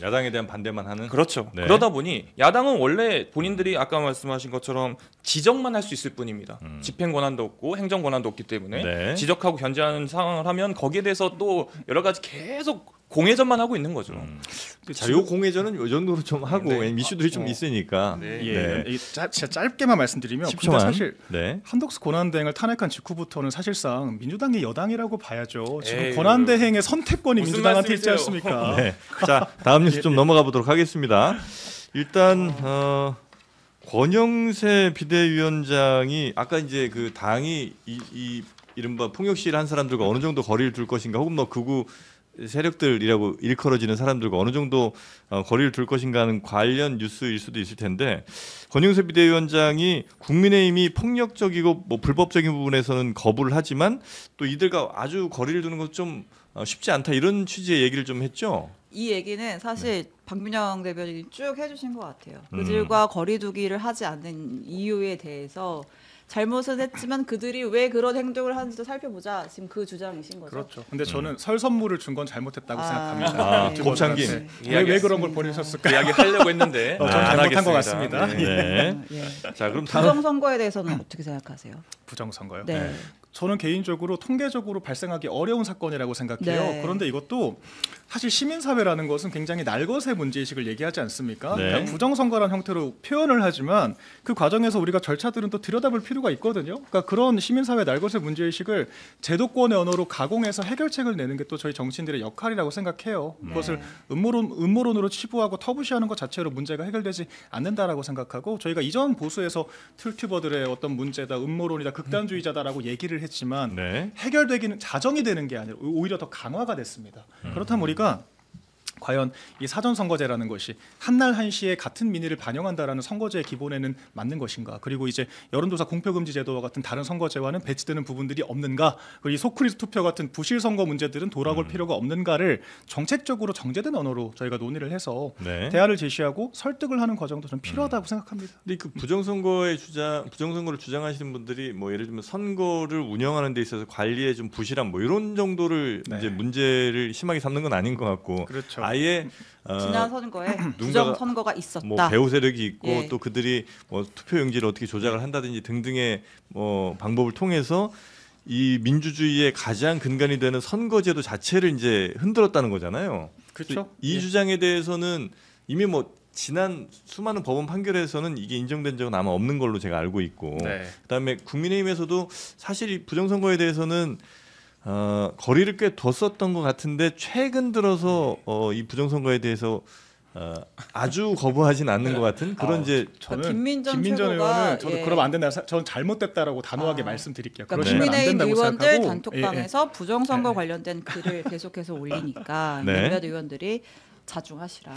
야당에 대한 반대만 하는. 그렇죠. 네. 그러다 보니 야당은 원래 본인들이 아까 말씀하신 것처럼 지적만 할 수 있을 뿐입니다. 집행 권한도 없고 행정 권한도 없기 때문에 네. 지적하고 견제하는 상황을 하면 거기에 대해서 또 여러 가지 계속 공회전만 하고 있는 거죠. 자, 요 공회전은 요 정도로 좀 하고 네. 이슈들이 좀 있으니까. 네. 예, 진짜 짧게만 말씀드리면 10초만. 근데 사실 네. 한덕수 권한대행을 탄핵한 직후부터는 사실상 민주당이 여당이라고 봐야죠. 지금 에이, 권한대행의 선택권이 무슨 민주당한테 있지 말씀이세요? 않습니까? 네. 자, 다음 뉴스 좀 넘어가 보도록 하겠습니다. 일단 권영세 비대위원장이 아까 이제 그 당이 이 이른바 폭력 시위를 한 사람들과 어느 정도 거리를 둘 것인가, 혹은 뭐 극우 세력들이라고 일컬어지는 사람들과 어느 정도 거리를 둘 것인가 하는 관련 뉴스일 수도 있을 텐데, 권영세 비대위원장이 국민의힘이 폭력적이고 뭐 불법적인 부분에서는 거부를 하지만 또 이들과 아주 거리를 두는 것 좀 쉽지 않다, 이런 취지의 얘기를 좀 했죠. 이 얘기는 사실 박민영 대변인이 쭉 해주신 것 같아요. 그들과 거리두기를 하지 않는 이유에 대해서 잘못은 했지만 그들이 왜 그런 행동을 하는지도 살펴보자. 지금 그 주장이신 거죠. 그렇죠. 근데 저는 설 선물을 준 건 잘못했다고 아, 생각합니다. 네. 곱창김. 왜 그런 걸 보내셨을까? 이야기 하려고 했는데 저는 안 잘못한 것 하겠습니다. 같습니다. 네. 네. 예. 자, 그럼 다음. 부정선거에 대해서는 어떻게 생각하세요? 부정선거요. 네. 저는 개인적으로 통계적으로 발생하기 어려운 사건이라고 생각해요. 네. 그런데 이것도 사실 시민사회라는 것은 굉장히 날것의 문제의식을 얘기하지 않습니까? 네. 그러니까 부정선거라는 형태로 표현을 하지만 그 과정에서 우리가 절차들은 또 들여다볼 필요가 있거든요. 그러니까 그런 시민사회 날것의 문제의식을 제도권의 언어로 가공해서 해결책을 내는 게 또 저희 정치인들의 역할이라고 생각해요. 그것을 음모론으로 치부하고 터부시하는 것 자체로 문제가 해결되지 않는다라고 생각하고, 저희가 이전 보수에서 툴튜버들의 어떤 문제다, 음모론이다, 극단주의자다라고 얘기를 했지만 네. 해결되기는 자정이 되는 게 아니라 오히려 더 강화가 됐습니다. 그렇다면 우리가 과연 이 사전선거제라는 것이 한날 한시에 같은 민의를 반영한다라는 선거제의 기본에는 맞는 것인가? 그리고 이제 여론조사 공표금지 제도와 같은 다른 선거제와는 배치되는 부분들이 없는가? 그리고 이 소크리스 투표 같은 부실 선거 문제들은 돌아볼 필요가 없는가를 정책적으로 정제된 언어로 저희가 논의를 해서 네. 대안을 제시하고 설득을 하는 과정도 좀 필요하다고 생각합니다. 근데 그 부정선거를 주장하시는 분들이 뭐 예를 들면 선거를 운영하는 데 있어서 관리에 좀 부실함 뭐 이런 정도를 네. 이제 문제를 심하게 삼는 건 아닌 것 같고, 그렇죠. 아예 지난 선거에 부정 선거가 있었다. 뭐 배후 세력이 있고 예. 또 그들이 뭐 투표 용지를 어떻게 조작을 한다든지 등등의 뭐 방법을 통해서 이 민주주의의 가장 근간이 되는 선거제도 자체를 이제 흔들었다는 거잖아요. 그렇죠. 이 예. 주장에 대해서는 이미 뭐 지난 수많은 법원 판결에서는 이게 인정된 적은 아마 없는 걸로 제가 알고 있고, 네. 그다음에 국민의힘에서도 사실 이 부정선거에 대해서는 거리를 꽤 뒀었던 것 같은데 최근 들어서 이 부정선거에 대해서 아주 거부하진 않는 것 같은 그런 이제 저는 김민전 김민전 최고가, 의원은 저도 예. 그러면 안 된다. 저는 잘못됐다라고 단호하게 말씀드릴게요. 그러니까 그러시면 안 국민의힘 된다고 의원들 생각하고, 단톡방에서 부정선거 관련된 글을 계속해서 올리니까 네. 몇몇 의원들이 자중하시라.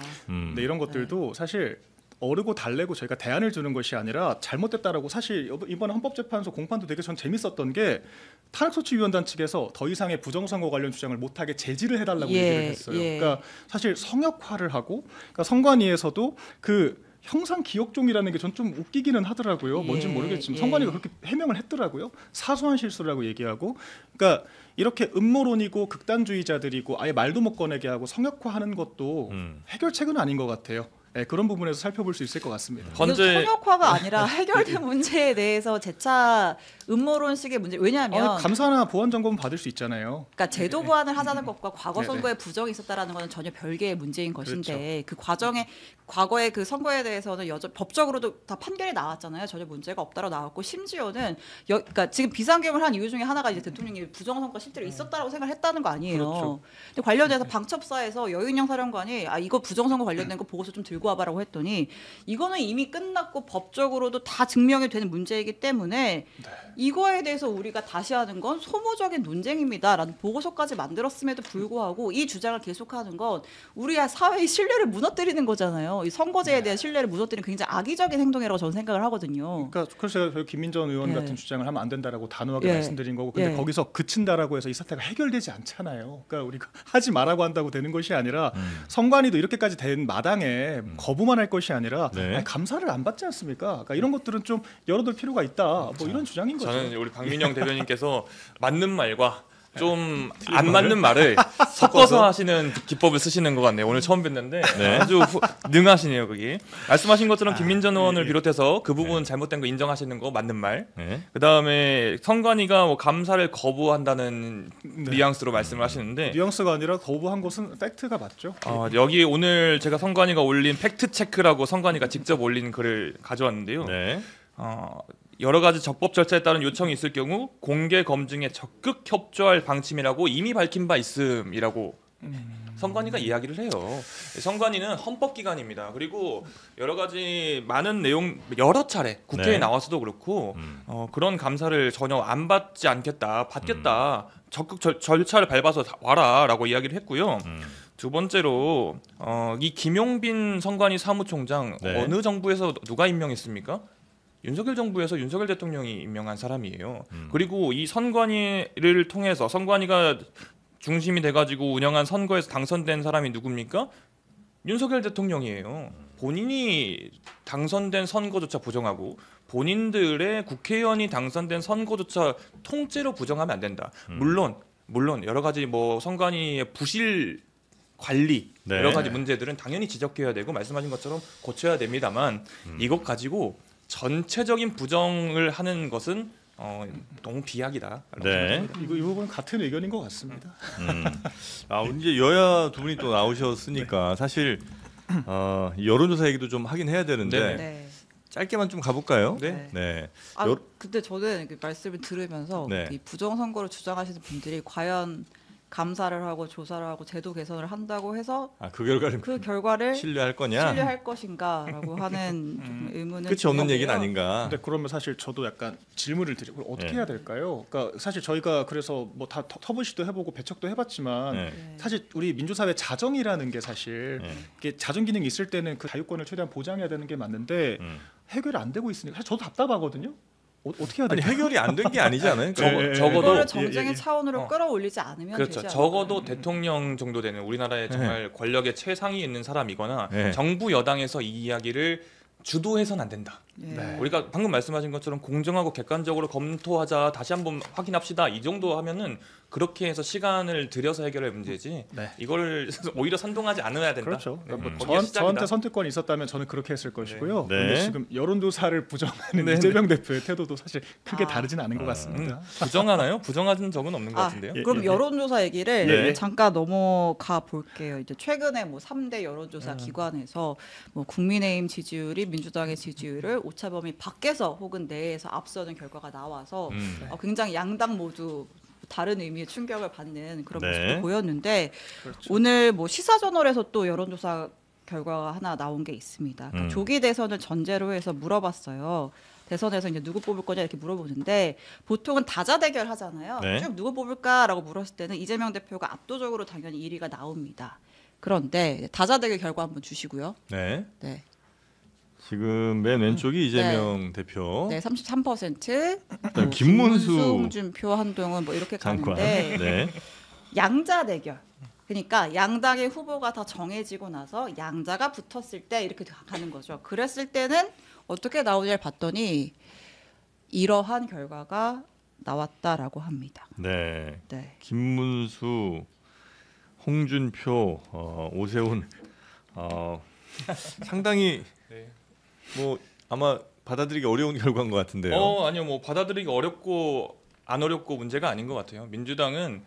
네, 이런 것들도 사실 어르고 달래고 저희가 대안을 주는 것이 아니라 잘못됐다라고, 사실 이번 헌법재판소 공판도 되게 전 재밌었던 게 탄핵소추위원단 측에서 더 이상의 부정선거 관련 주장을 못하게 제지를 해달라고 예, 얘기를 했어요. 예. 그러니까 사실 성역화를 하고, 그러니까 선관위에서도 그 형상 기억종이라는 게 전 좀 웃기기는 하더라고요. 뭔지는 예, 모르겠지만 예. 선관위가 그렇게 해명을 했더라고요. 사소한 실수라고 얘기하고, 그러니까 이렇게 음모론이고 극단주의자들이고 아예 말도 못 꺼내게 하고 성역화하는 것도 해결책은 아닌 것 같아요. 네, 그런 부분에서 살펴볼 수 있을 것 같습니다. 현재 성역화가 아니라 해결된 문제에 대해서 재차 음모론식의 문제. 왜냐하면 감사나 보안 점검 받을 수 있잖아요. 그러니까 제도 보완을 하자는 것과 과거 네네. 선거에 부정이 있었다라는 것은 전혀 별개의 문제인 것인데, 그렇죠. 그 과정에 과거의 그 선거에 대해서는 법적으로도 다 판결이 나왔잖아요. 전혀 문제가 없다고 나왔고, 심지어는 그러니까 지금 비상경을 한 이유 중에 하나가 이제 대통령이 부정 선거 실제로 있었다라고 생각을 했다는 거 아니에요. 그렇죠. 근데 관련해서 방첩사에서 여윤영 사령관이 이거 부정 선거 관련된 거 보고서 좀 들고 와봐라고 했더니, 이거는 이미 끝났고 법적으로도 다 증명이 되는 문제이기 때문에 이거에 대해서 우리가 다시 하는 건 소모적인 논쟁입니다라는 보고서까지 만들었음에도 불구하고 이 주장을 계속하는 건 우리 사회의 신뢰를 무너뜨리는 거잖아요. 이 선거제에 대한 신뢰를 무너뜨리는 굉장히 악의적인 행동이라고 저는 생각을 하거든요. 그러니까 그래서 제가 김민전 의원 같은 주장을 하면 안 된다라고 단호하게 말씀드린 거고, 근데 예. 거기서 그친다라고 해서 이 사태가 해결되지 않잖아요. 그러니까 우리가 하지 말라고 한다고 되는 것이 아니라 선관위도 이렇게까지 된 마당에 거부만 할 것이 아니라 아니, 감사를 안 받지 않습니까? 그러니까 이런 것들은 좀 열어둘 필요가 있다. 뭐 이런 주장인 거죠. 저는 우리 박민영 대변인께서 맞는 말과 좀 안 맞는 말을 섞어서 하시는 기법을 쓰시는 것 같네요. 오늘 처음 뵀는데 아주 능하시네요. 거기 말씀하신 것처럼 김민전 의원을 비롯해서 그 부분 잘못된 거 인정하시는 거 맞는 말. 그 다음에 선관위가 뭐 감사를 거부한다는 뉘앙스로 말씀을 하시는데 뉘앙스가 아니라 거부한 것은 팩트가 맞죠. 여기 오늘 제가 선관위가 올린 팩트 체크라고 선관위가 직접 올린 글을 가져왔는데요. 여러 가지 적법 절차에 따른 요청이 있을 경우 공개 검증에 적극 협조할 방침이라고 이미 밝힌 바 있음이라고 선관위가 이야기를 해요. 선관위는 헌법기관입니다. 그리고 여러 가지 많은 내용 여러 차례 국회에 나와서도 그렇고 그런 감사를 전혀 안 받지 않겠다, 받겠다, 적극 절차를 밟아서 와라라고 이야기를 했고요. 두 번째로 이 김용빈 선관위 사무총장 어느 정부에서 누가 임명했습니까? 윤석열 정부에서 윤석열 대통령이 임명한 사람이에요. 그리고 이 선관위를 통해서 선관위가 중심이 돼가지고 운영한 선거에서 당선된 사람이 누굽니까? 윤석열 대통령이에요. 본인이 당선된 선거조차 부정하고 본인들의 국회의원이 당선된 선거조차 통째로 부정하면 안 된다. 물론 여러 가지 뭐 선관위의 부실 관리 여러 가지 문제들은 당연히 지적해야 되고 말씀하신 것처럼 고쳐야 됩니다만 이것 가지고 전체적인 부정을 하는 것은 너무 비약이다. 이 부분 같은 의견인 것 같습니다. 이제 여야 두 분이 또 나오셨으니까 사실 여론조사 얘기도 좀 하긴 해야 되는데 짧게만 좀 가볼까요? 근데 저는 말씀을 들으면서 이 부정 선거를 주장하시는 분들이 과연 감사를 하고 조사를 하고 제도 개선을 한다고 해서 그 결과를 신뢰할 것인가라고 하는 좀 의문은 끝이 없는 얘기는 아닌가. 근데 그러면 사실 저도 약간 질문을 드리고 어떻게 해야 될까요? 그러니까 사실 저희가 그래서 뭐 다 터부시도 해보고 배척도 해봤지만 사실 우리 민주사회 자정이라는 게 사실 이게 자정 기능이 있을 때는 그 자유권을 최대한 보장해야 되는 게 맞는데 해결이 안 되고 있으니까 사실 저도 답답하거든요. 어떻게 해야 될까요? 해결이 안 된 게 아니지 않아요? 적어도 정쟁의 차원으로 끌어올리지 않으면 그렇죠. 되지 적어도 대통령 정도 되는 우리나라의 정말 권력의 최상위에 있는 사람이거나 정부 여당에서 이 이야기를 주도해서는 안 된다. 우리가 방금 말씀하신 것처럼 공정하고 객관적으로 검토하자, 다시 한번 확인합시다. 이 정도 하면은 그렇게 해서 시간을 들여서 해결할 문제지. 이걸 오히려 선동하지 않아야 된다. 그렇죠. 저한테 선택권이 있었다면 저는 그렇게 했을 것이고요. 근데 지금 여론조사를 부정하는 이재명 대표의 태도도 사실 크게 다르지는 않은 것 같습니다. 부정하나요? 부정하는 적은 없는 것 같은데요. 그럼 여론조사 얘기를 잠깐 넘어가 볼게요. 이제 최근에 뭐 3대 여론조사 기관에서 뭐 국민의힘 지지율이 민주당의 지지율을 오차범위 밖에서 혹은 내에서 앞서는 결과가 나와서 굉장히 양당 모두 다른 의미의 충격을 받는 그런 모습도 보였는데 오늘 뭐 시사저널에서 또 여론조사 결과가 하나 나온 게 있습니다. 그러니까 조기 대선을 전제로 해서 물어봤어요. 대선에서 이제 누구 뽑을 거냐 이렇게 물어보는데 보통은 다자대결 하잖아요. 쭉 누구 뽑을까라고 물었을 때는 이재명 대표가 압도적으로 당연히 1위가 나옵니다. 그런데 다자대결 결과 한번 주시고요. 지금 맨 왼쪽이 이재명 대표. 33%. 김문수, 홍준표, 한동훈 뭐 이렇게 가는데 양자 대결. 그러니까 양당의 후보가 다 정해지고 나서 양자가 붙었을 때 이렇게 가는 거죠. 그랬을 때는 어떻게 나오냐를 봤더니 이러한 결과가 나왔다라고 합니다. 김문수, 홍준표, 오세훈 상당히 뭐 아마 받아들이기 어려운 결과인 것 같은데요. 아니요, 뭐 받아들이기 어렵고 안 어렵고 문제가 아닌 것 같아요. 민주당은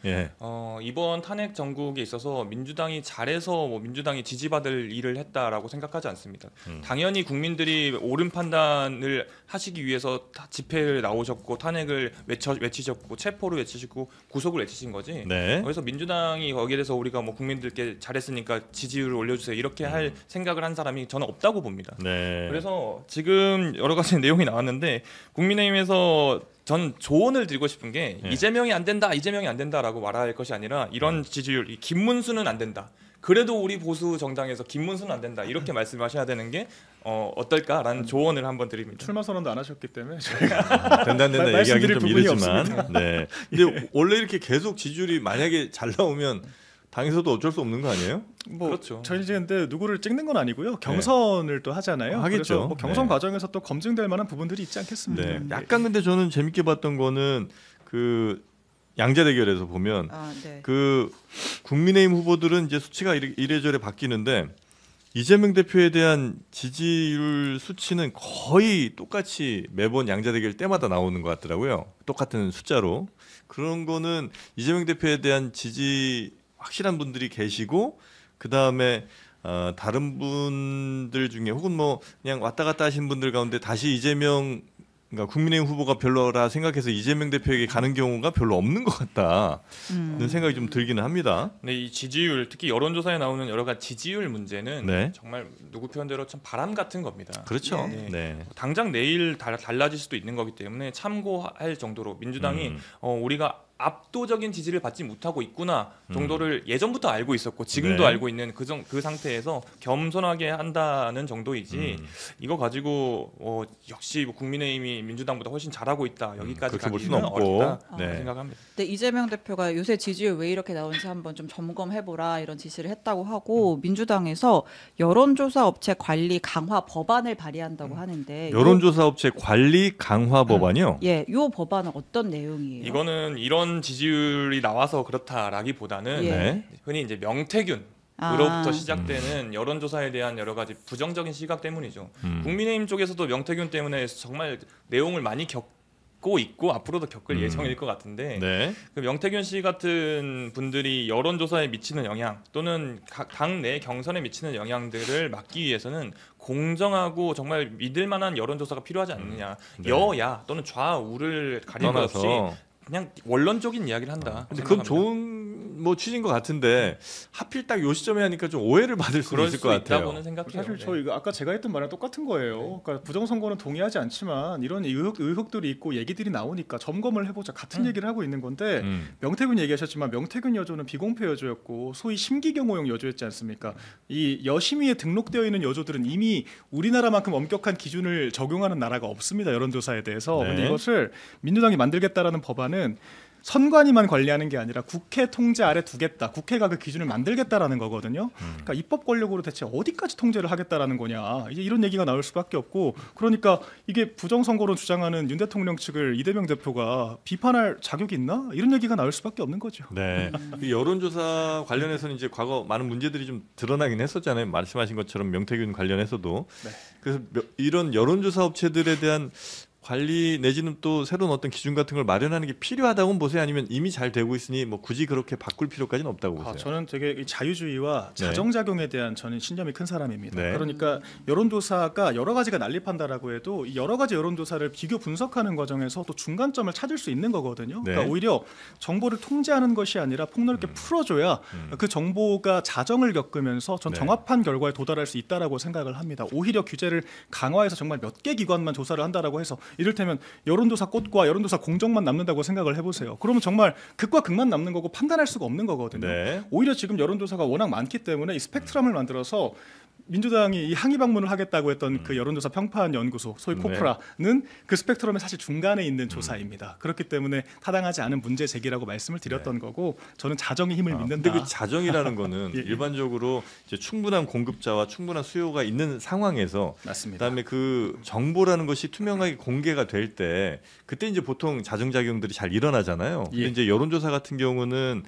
이번 탄핵 정국에 있어서 민주당이 잘해서 뭐 민주당이 지지받을 일을 했다라고 생각하지 않습니다. 당연히 국민들이 옳은 판단을 하시기 위해서 집회를 나오셨고 탄핵을 외치셨고 체포를 외치시고 구속을 외치신 거지. 그래서 민주당이 거기에 대해서 우리가 뭐 국민들께 잘했으니까 지지율을 올려주세요 이렇게 할 생각을 한 사람이 저는 없다고 봅니다. 그래서 지금 여러 가지 내용이 나왔는데 국민의힘에서 전 조언을 드리고 싶은 게 네. 이재명이 안 된다라고 말할 것이 아니라 이런 지지율, 김문수는 안 된다. 그래도 우리 보수 정당에서 김문수는 안 된다. 이렇게 말씀하셔야 되는 게 어떨까라는 조언을 한번 드립니다. 출마 선언도 안 하셨기 때문에 저희가 된다 얘기하기는 좀 이르지만, 없습니다. 네. 근데 원래 이렇게 계속 지지율이 만약에 잘 나오면 당에서도 어쩔 수 없는 거 아니에요? 뭐 그렇죠. 저희 이제 근데 누구를 찍는 건 아니고요. 경선을 또 하잖아요. 하겠죠. 그래서 뭐 경선 네. 과정에서 또 검증될 만한 부분들이 있지 않겠습니까? 네. 약간 근데 저는 재밌게 봤던 거는 그 양자 대결에서 보면 네. 그 국민의힘 후보들은 이제 수치가 이래저래 바뀌는데 이재명 대표에 대한 지지율 수치는 거의 똑같이 매번 양자 대결 때마다 나오는 것 같더라고요. 똑같은 숫자로. 그런 거는 이재명 대표에 대한 지지 확실한 분들이 계시고 그 다음에 다른 분들 중에 혹은 뭐 그냥 왔다 갔다 하신 분들 가운데 다시 이재명 그러니까 국민의힘 후보가 별로라 생각해서 이재명 대표에게 가는 경우가 별로 없는 것 같다는 생각이 좀 들기는 합니다. 네, 이 지지율 특히 여론조사에 나오는 여러 가지 지지율 문제는 네. 정말 누구 표현대로 참 바람 같은 겁니다. 그렇죠. 네. 네. 당장 내일 달라질 수도 있는 거기 때문에 참고할 정도로 민주당이 우리가 압도적인 지지를 받지 못하고 있구나 정도를 예전부터 알고 있었고 지금도 네. 알고 있는 그 상태에서 겸손하게 한다는 정도이지 이거 가지고 역시 뭐 국민의힘이 민주당보다 훨씬 잘하고 있다 여기까지 그렇게 볼 가기는 수는 없고. 어렵다 네. 생각합니다. 근데 이재명 대표가 요새 지지율 왜 이렇게 나오는지 한번 좀 점검해보라 이런 지시를 했다고 하고 민주당에서 여론조사 업체 관리 강화 법안을 발의한다고 하는데 여론조사 업체 관리 강화 법안이요? 예, 요 법안은 어떤 내용이에요? 이거는 이런 지지율이 나와서 그렇다라기보다는 예. 네. 흔히 이제 명태균으로부터 시작되는 여론조사에 대한 여러 가지 부정적인 시각 때문이죠. 국민의힘 쪽에서도 명태균 때문에 정말 내용을 많이 겪고 있고 앞으로도 겪을 예정일 것 같은데 네. 그 명태균 씨 같은 분들이 여론조사에 미치는 영향 또는 당내 경선에 미치는 영향들을 막기 위해서는 공정하고 정말 믿을 만한 여론조사가 필요하지 않느냐. 네. 여야 또는 좌우를 가릴 것 없이 떠나서 그냥 원론적인 이야기를 한다. 근데 그건 생각합니다. 좋은 뭐 취지인 것 같은데 하필 딱 요 시점에 하니까 좀 오해를 받을 수 그럴 있을 수 것 같아요. 있다고는 생각해요. 사실 네. 저 이거 아까 제가 했던 말이랑 똑같은 거예요. 그러니까 부정선거는 동의하지 않지만 이런 의혹들이 있고 얘기들이 나오니까 점검을 해보자 같은 얘기를 하고 있는 건데 명태균 얘기하셨지만 명태균 여조는 비공표 여조였고 소위 심기경호용 여조였지 않습니까? 이 여심위에 등록되어 있는 여조들은 이미 우리나라만큼 엄격한 기준을 적용하는 나라가 없습니다. 여론조사에 대해서. 네. 근데 이것을 민주당이 만들겠다라는 법안은 선관위만 관리하는 게 아니라 국회 통제 아래 두겠다. 국회가 그 기준을 만들겠다라는 거거든요. 그러니까 입법 권력으로 대체 어디까지 통제를 하겠다라는 거냐. 이제 이런 얘기가 나올 수밖에 없고 그러니까 이게 부정선거로 주장하는 윤 대통령 측을 이재명 대표가 비판할 자격이 있나? 이런 얘기가 나올 수밖에 없는 거죠. 네. 그 여론조사 관련해서는 이제 과거 많은 문제들이 좀 드러나긴 했었잖아요. 말씀하신 것처럼 명태균 관련해서도. 네. 그래서 이런 여론조사 업체들에 대한 관리 내지는 또 새로운 어떤 기준 같은 걸 마련하는 게 필요하다고 보세요? 아니면 이미 잘 되고 있으니 뭐 굳이 그렇게 바꿀 필요까지는 없다고 보세요? 저는 되게 이 자유주의와 네. 자정작용에 대한 저는 신념이 큰 사람입니다. 네. 그러니까 여론조사가 여러 가지가 난립한다라고 해도 이 여러 가지 여론조사를 비교 분석하는 과정에서 또 중간점을 찾을 수 있는 거거든요. 네. 그러니까 오히려 정보를 통제하는 것이 아니라 폭넓게 풀어줘야 그 정보가 자정을 겪으면서 전 네. 정확한 결과에 도달할 수 있다라고 생각을 합니다. 오히려 규제를 강화해서 정말 몇 개 기관만 조사를 한다라고 해서 이를테면 여론조사 꽃과 여론조사 공정만 남는다고 생각을 해보세요. 그러면 정말 극과 극만 남는 거고 판단할 수가 없는 거거든요. 네. 오히려 지금 여론조사가 워낙 많기 때문에 이 스펙트럼을 만들어서 민주당이 이 항의 방문을 하겠다고 했던 그 여론조사 평판 연구소 소위 코프라는 그 스펙트럼의 사실 중간에 있는 조사입니다. 그렇기 때문에 타당하지 않은 문제 제기라고 말씀을 드렸던 거고 저는 자정의 힘을 믿는다. 근데 그 자정이라는 거는 예. 일반적으로 이제 충분한 공급자와 충분한 수요가 있는 상황에서 맞습니다. 그다음에 그 정보라는 것이 투명하게 공개가 될 때 그때 이제 보통 자정작용들이 잘 일어나잖아요. 근데 예. 이제 여론조사 같은 경우는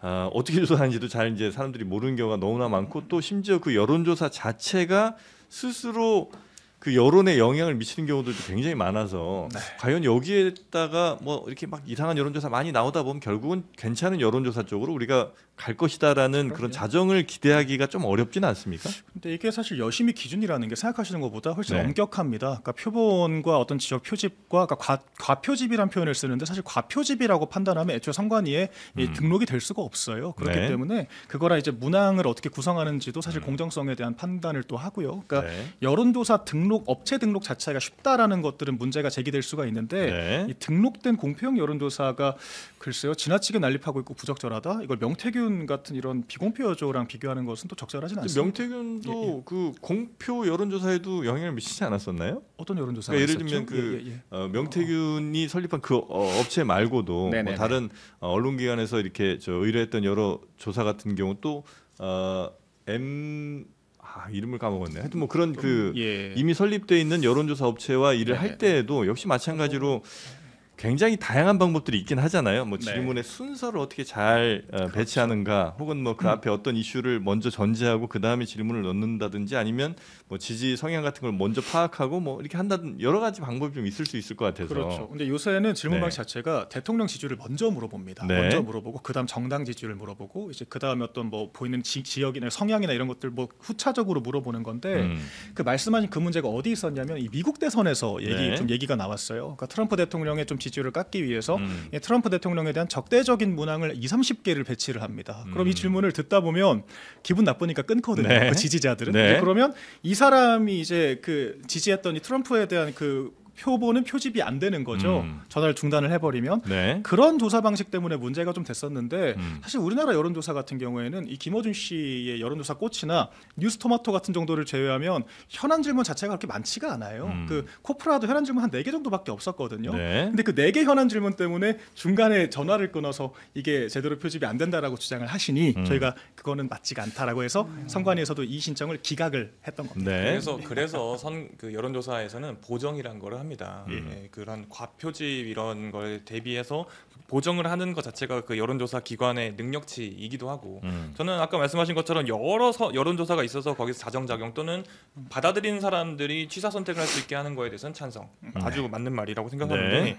어떻게 조사하는지도 잘 이제 사람들이 모르는 경우가 너무나 많고 또 심지어 그 여론조사 자체가 스스로 그 여론에 영향을 미치는 경우들도 굉장히 많아서 네. 과연 여기에다가 뭐 이렇게 막 이상한 여론조사 많이 나오다 보면 결국은 괜찮은 여론조사 쪽으로 우리가 갈 것이다라는 그럼요. 그런 자정을 기대하기가 좀 어렵지는 않습니까? 근데 이게 사실 여심이 기준이라는 게 생각하시는 것보다 훨씬 네. 엄격합니다. 그러니까 표본과 어떤 지역 표집과 그러니까 과표집이란 표현을 쓰는데 사실 과표집이라고 판단하면 애초에 선관위에 이 등록이 될 수가 없어요. 그렇기 네. 때문에 그거랑 이제 문항을 어떻게 구성하는지도 사실 공정성에 대한 판단을 또 하고요. 그러니까 네. 여론조사 등록 업체 등록 자체가 쉽다라는 것들은 문제가 제기될 수가 있는데 네. 이 등록된 공표형 여론조사가 글쎄요 지나치게 난립하고 있고 부적절하다. 이걸 명태균 같은 이런 비공표 여조랑 비교하는 것은 또 적절하진 않습니다. 명태균도 그 공표 여론조사에도 영향을 미치지 않았었나요? 어떤 여론조사가 그러니까 예를 있었죠? 들면 그 명태균이 설립한 그 업체 말고도 뭐 네네네. 다른 언론기관에서 이렇게 의뢰했던 여러 조사 같은 경우 또 이름을 까먹었네. 하여튼 뭐 그런 그 예. 이미 설립돼 있는 여론조사 업체와 일을 네네네. 할 때에도 역시 마찬가지로 굉장히 다양한 방법들이 있긴 하잖아요. 뭐 네. 질문의 순서를 어떻게 잘 배치하는가, 혹은 뭐 그 앞에 어떤 이슈를 먼저 전제하고 그 다음에 질문을 넣는다든지, 아니면 뭐 지지 성향 같은 걸 먼저 파악하고 뭐 이렇게 한다든 여러 가지 방법이 좀 있을 수 있을 것 같아서. 그렇죠. 근데 요새는 질문 네. 방식 자체가 대통령 지지율을 먼저 물어봅니다. 네. 먼저 물어보고 그다음 정당 지지율을 물어보고 이제 그다음에 어떤 뭐 보이는 지역이나 성향이나 이런 것들 뭐 후차적으로 물어보는 건데 그 말씀하신 그 문제가 어디 있었냐면 이 미국 대선에서 네. 얘기가 나왔어요. 그러니까 트럼프 대통령의 좀 지지율을 깎기 위해서 트럼프 대통령에 대한 적대적인 문항을 20-30개를 배치를 합니다. 그럼 이 질문을 듣다 보면 기분 나쁘니까 끊거든요. 네. 그 지지자들은. 네. 근데 그러면 이 사람이 이제 그 지지했던 이 트럼프에 대한 그 표본은 표집이 안 되는 거죠. 전화를 중단을 해버리면. 네. 그런 조사 방식 때문에 문제가 좀 됐었는데 사실 우리나라 여론조사 같은 경우에는 이 김어준 씨의 여론조사 꽃이나 뉴스토마토 같은 정도를 제외하면 현안 질문 자체가 그렇게 많지가 않아요. 그 코프라도 현안 질문 한 4개 정도밖에 없었거든요. 네. 근데 그 4개 현안 질문 때문에 중간에 전화를 끊어서 이게 제대로 표집이 안 된다라고 주장을 하시니 저희가 그거는 맞지가 않다라고 해서 선관위에서도 이 신청을 기각을 했던 겁니다. 네. 그래서 그 여론조사에서는 보정이라는 거를 합니다. 예, 그런 과표집 이런 걸 대비해서 보정을 하는 것 자체가 그 여론조사 기관의 능력치이기도 하고, 저는 아까 말씀하신 것처럼 여러 여론조사가 있어서 거기서 자정작용 또는 받아들이는 사람들이 취사 선택을 할 수 있게 하는 거에 대해서는 찬성, 아주 맞는 말이라고 생각하는데, 네.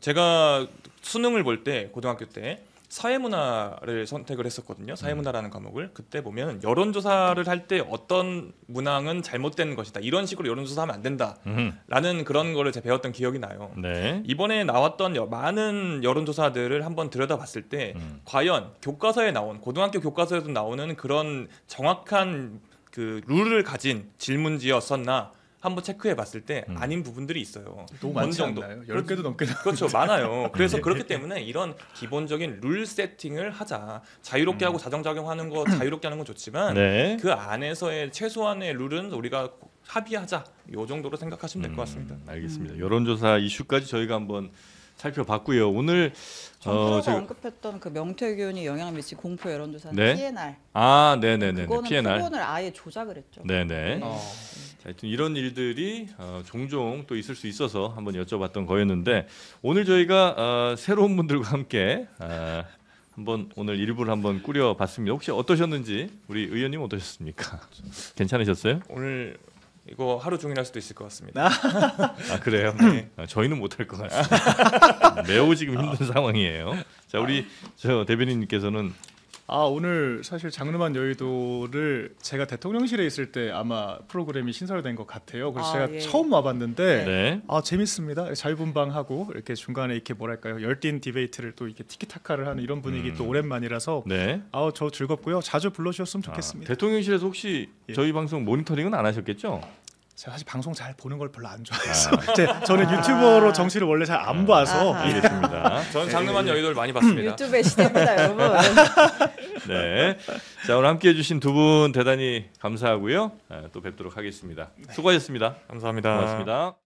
제가 수능을 볼 때 고등학교 때 사회문화를 선택을 했었거든요. 사회문화라는 과목을. 그때 보면 여론조사를 할 때 어떤 문항은 잘못된 것이다, 이런 식으로 여론조사하면 안 된다라는 그런 거를 제가 배웠던 기억이 나요. 네. 이번에 나왔던 많은 여론조사들을 한번 들여다봤을 때 과연 교과서에 나온, 고등학교 교과서에도 나오는 그런 정확한 그 룰을 가진 질문지였었나 한번 체크해봤을 때 아닌 부분들이 있어요. 너무 많지 않나요? 10개도 넘게 그렇죠, 많아요. 그래서 그렇기 때문에 이런 기본적인 룰 세팅을 하자. 자유롭게 하고 자정작용하는 거 자유롭게 하는 건 좋지만 네. 그 안에서의 최소한의 룰은 우리가 합의하자, 요 정도로 생각하시면 될 것 같습니다. 알겠습니다. 여론조사 이슈까지 저희가 한번 살펴봤고요. 오늘 정프로가 제가 언급했던 그 명태균이 영향을 미친 공표 여론조사는 네? PNR. 네네네. 그거는 PNR. 표본을 아예 조작을 했죠. 네네. 자, 하여튼 이런 일들이 종종 또 있을 수 있어서 한번 여쭤봤던 거였는데, 오늘 저희가 새로운 분들과 함께 한번 오늘 일부를 한번 꾸려봤습니다. 혹시 어떠셨는지 우리 의원님 어떠셨습니까? 괜찮으셨어요? 오늘 이거 하루 종일 할 수도 있을 것 같습니다. 그래요? 네. 저희는 못할 것 같습니다. 매우 지금 힘든 상황이에요. 자, 우리 저 대변인님께서는 오늘 사실 장르만 여의도를 제가 대통령실에 있을 때 아마 프로그램이 신설된 것 같아요. 그래서 제가 예. 처음 와봤는데 네. 재밌습니다. 자유분방하고 이렇게 중간에 이렇게 뭐랄까요, 열띤 디베이트를 또 이렇게 티키타카를 하는 이런 분위기 또 오랜만이라서 네. 저 즐겁고요. 자주 불러주셨으면 좋겠습니다. 대통령실에서 혹시 저희 방송 모니터링은 안 하셨겠죠? 제가 사실 방송 잘 보는 걸 별로 안 좋아해서 저는 유튜버로 정치를 원래 잘 안 봐서 알겠습니다. 저는 장르만 여의도를 많이 봤습니다. 유튜브의 시대입니다, 여러분. 네. 자, 오늘 함께해 주신 두 분 대단히 감사하고요. 또 뵙도록 하겠습니다. 수고하셨습니다. 감사합니다. 고맙습니다.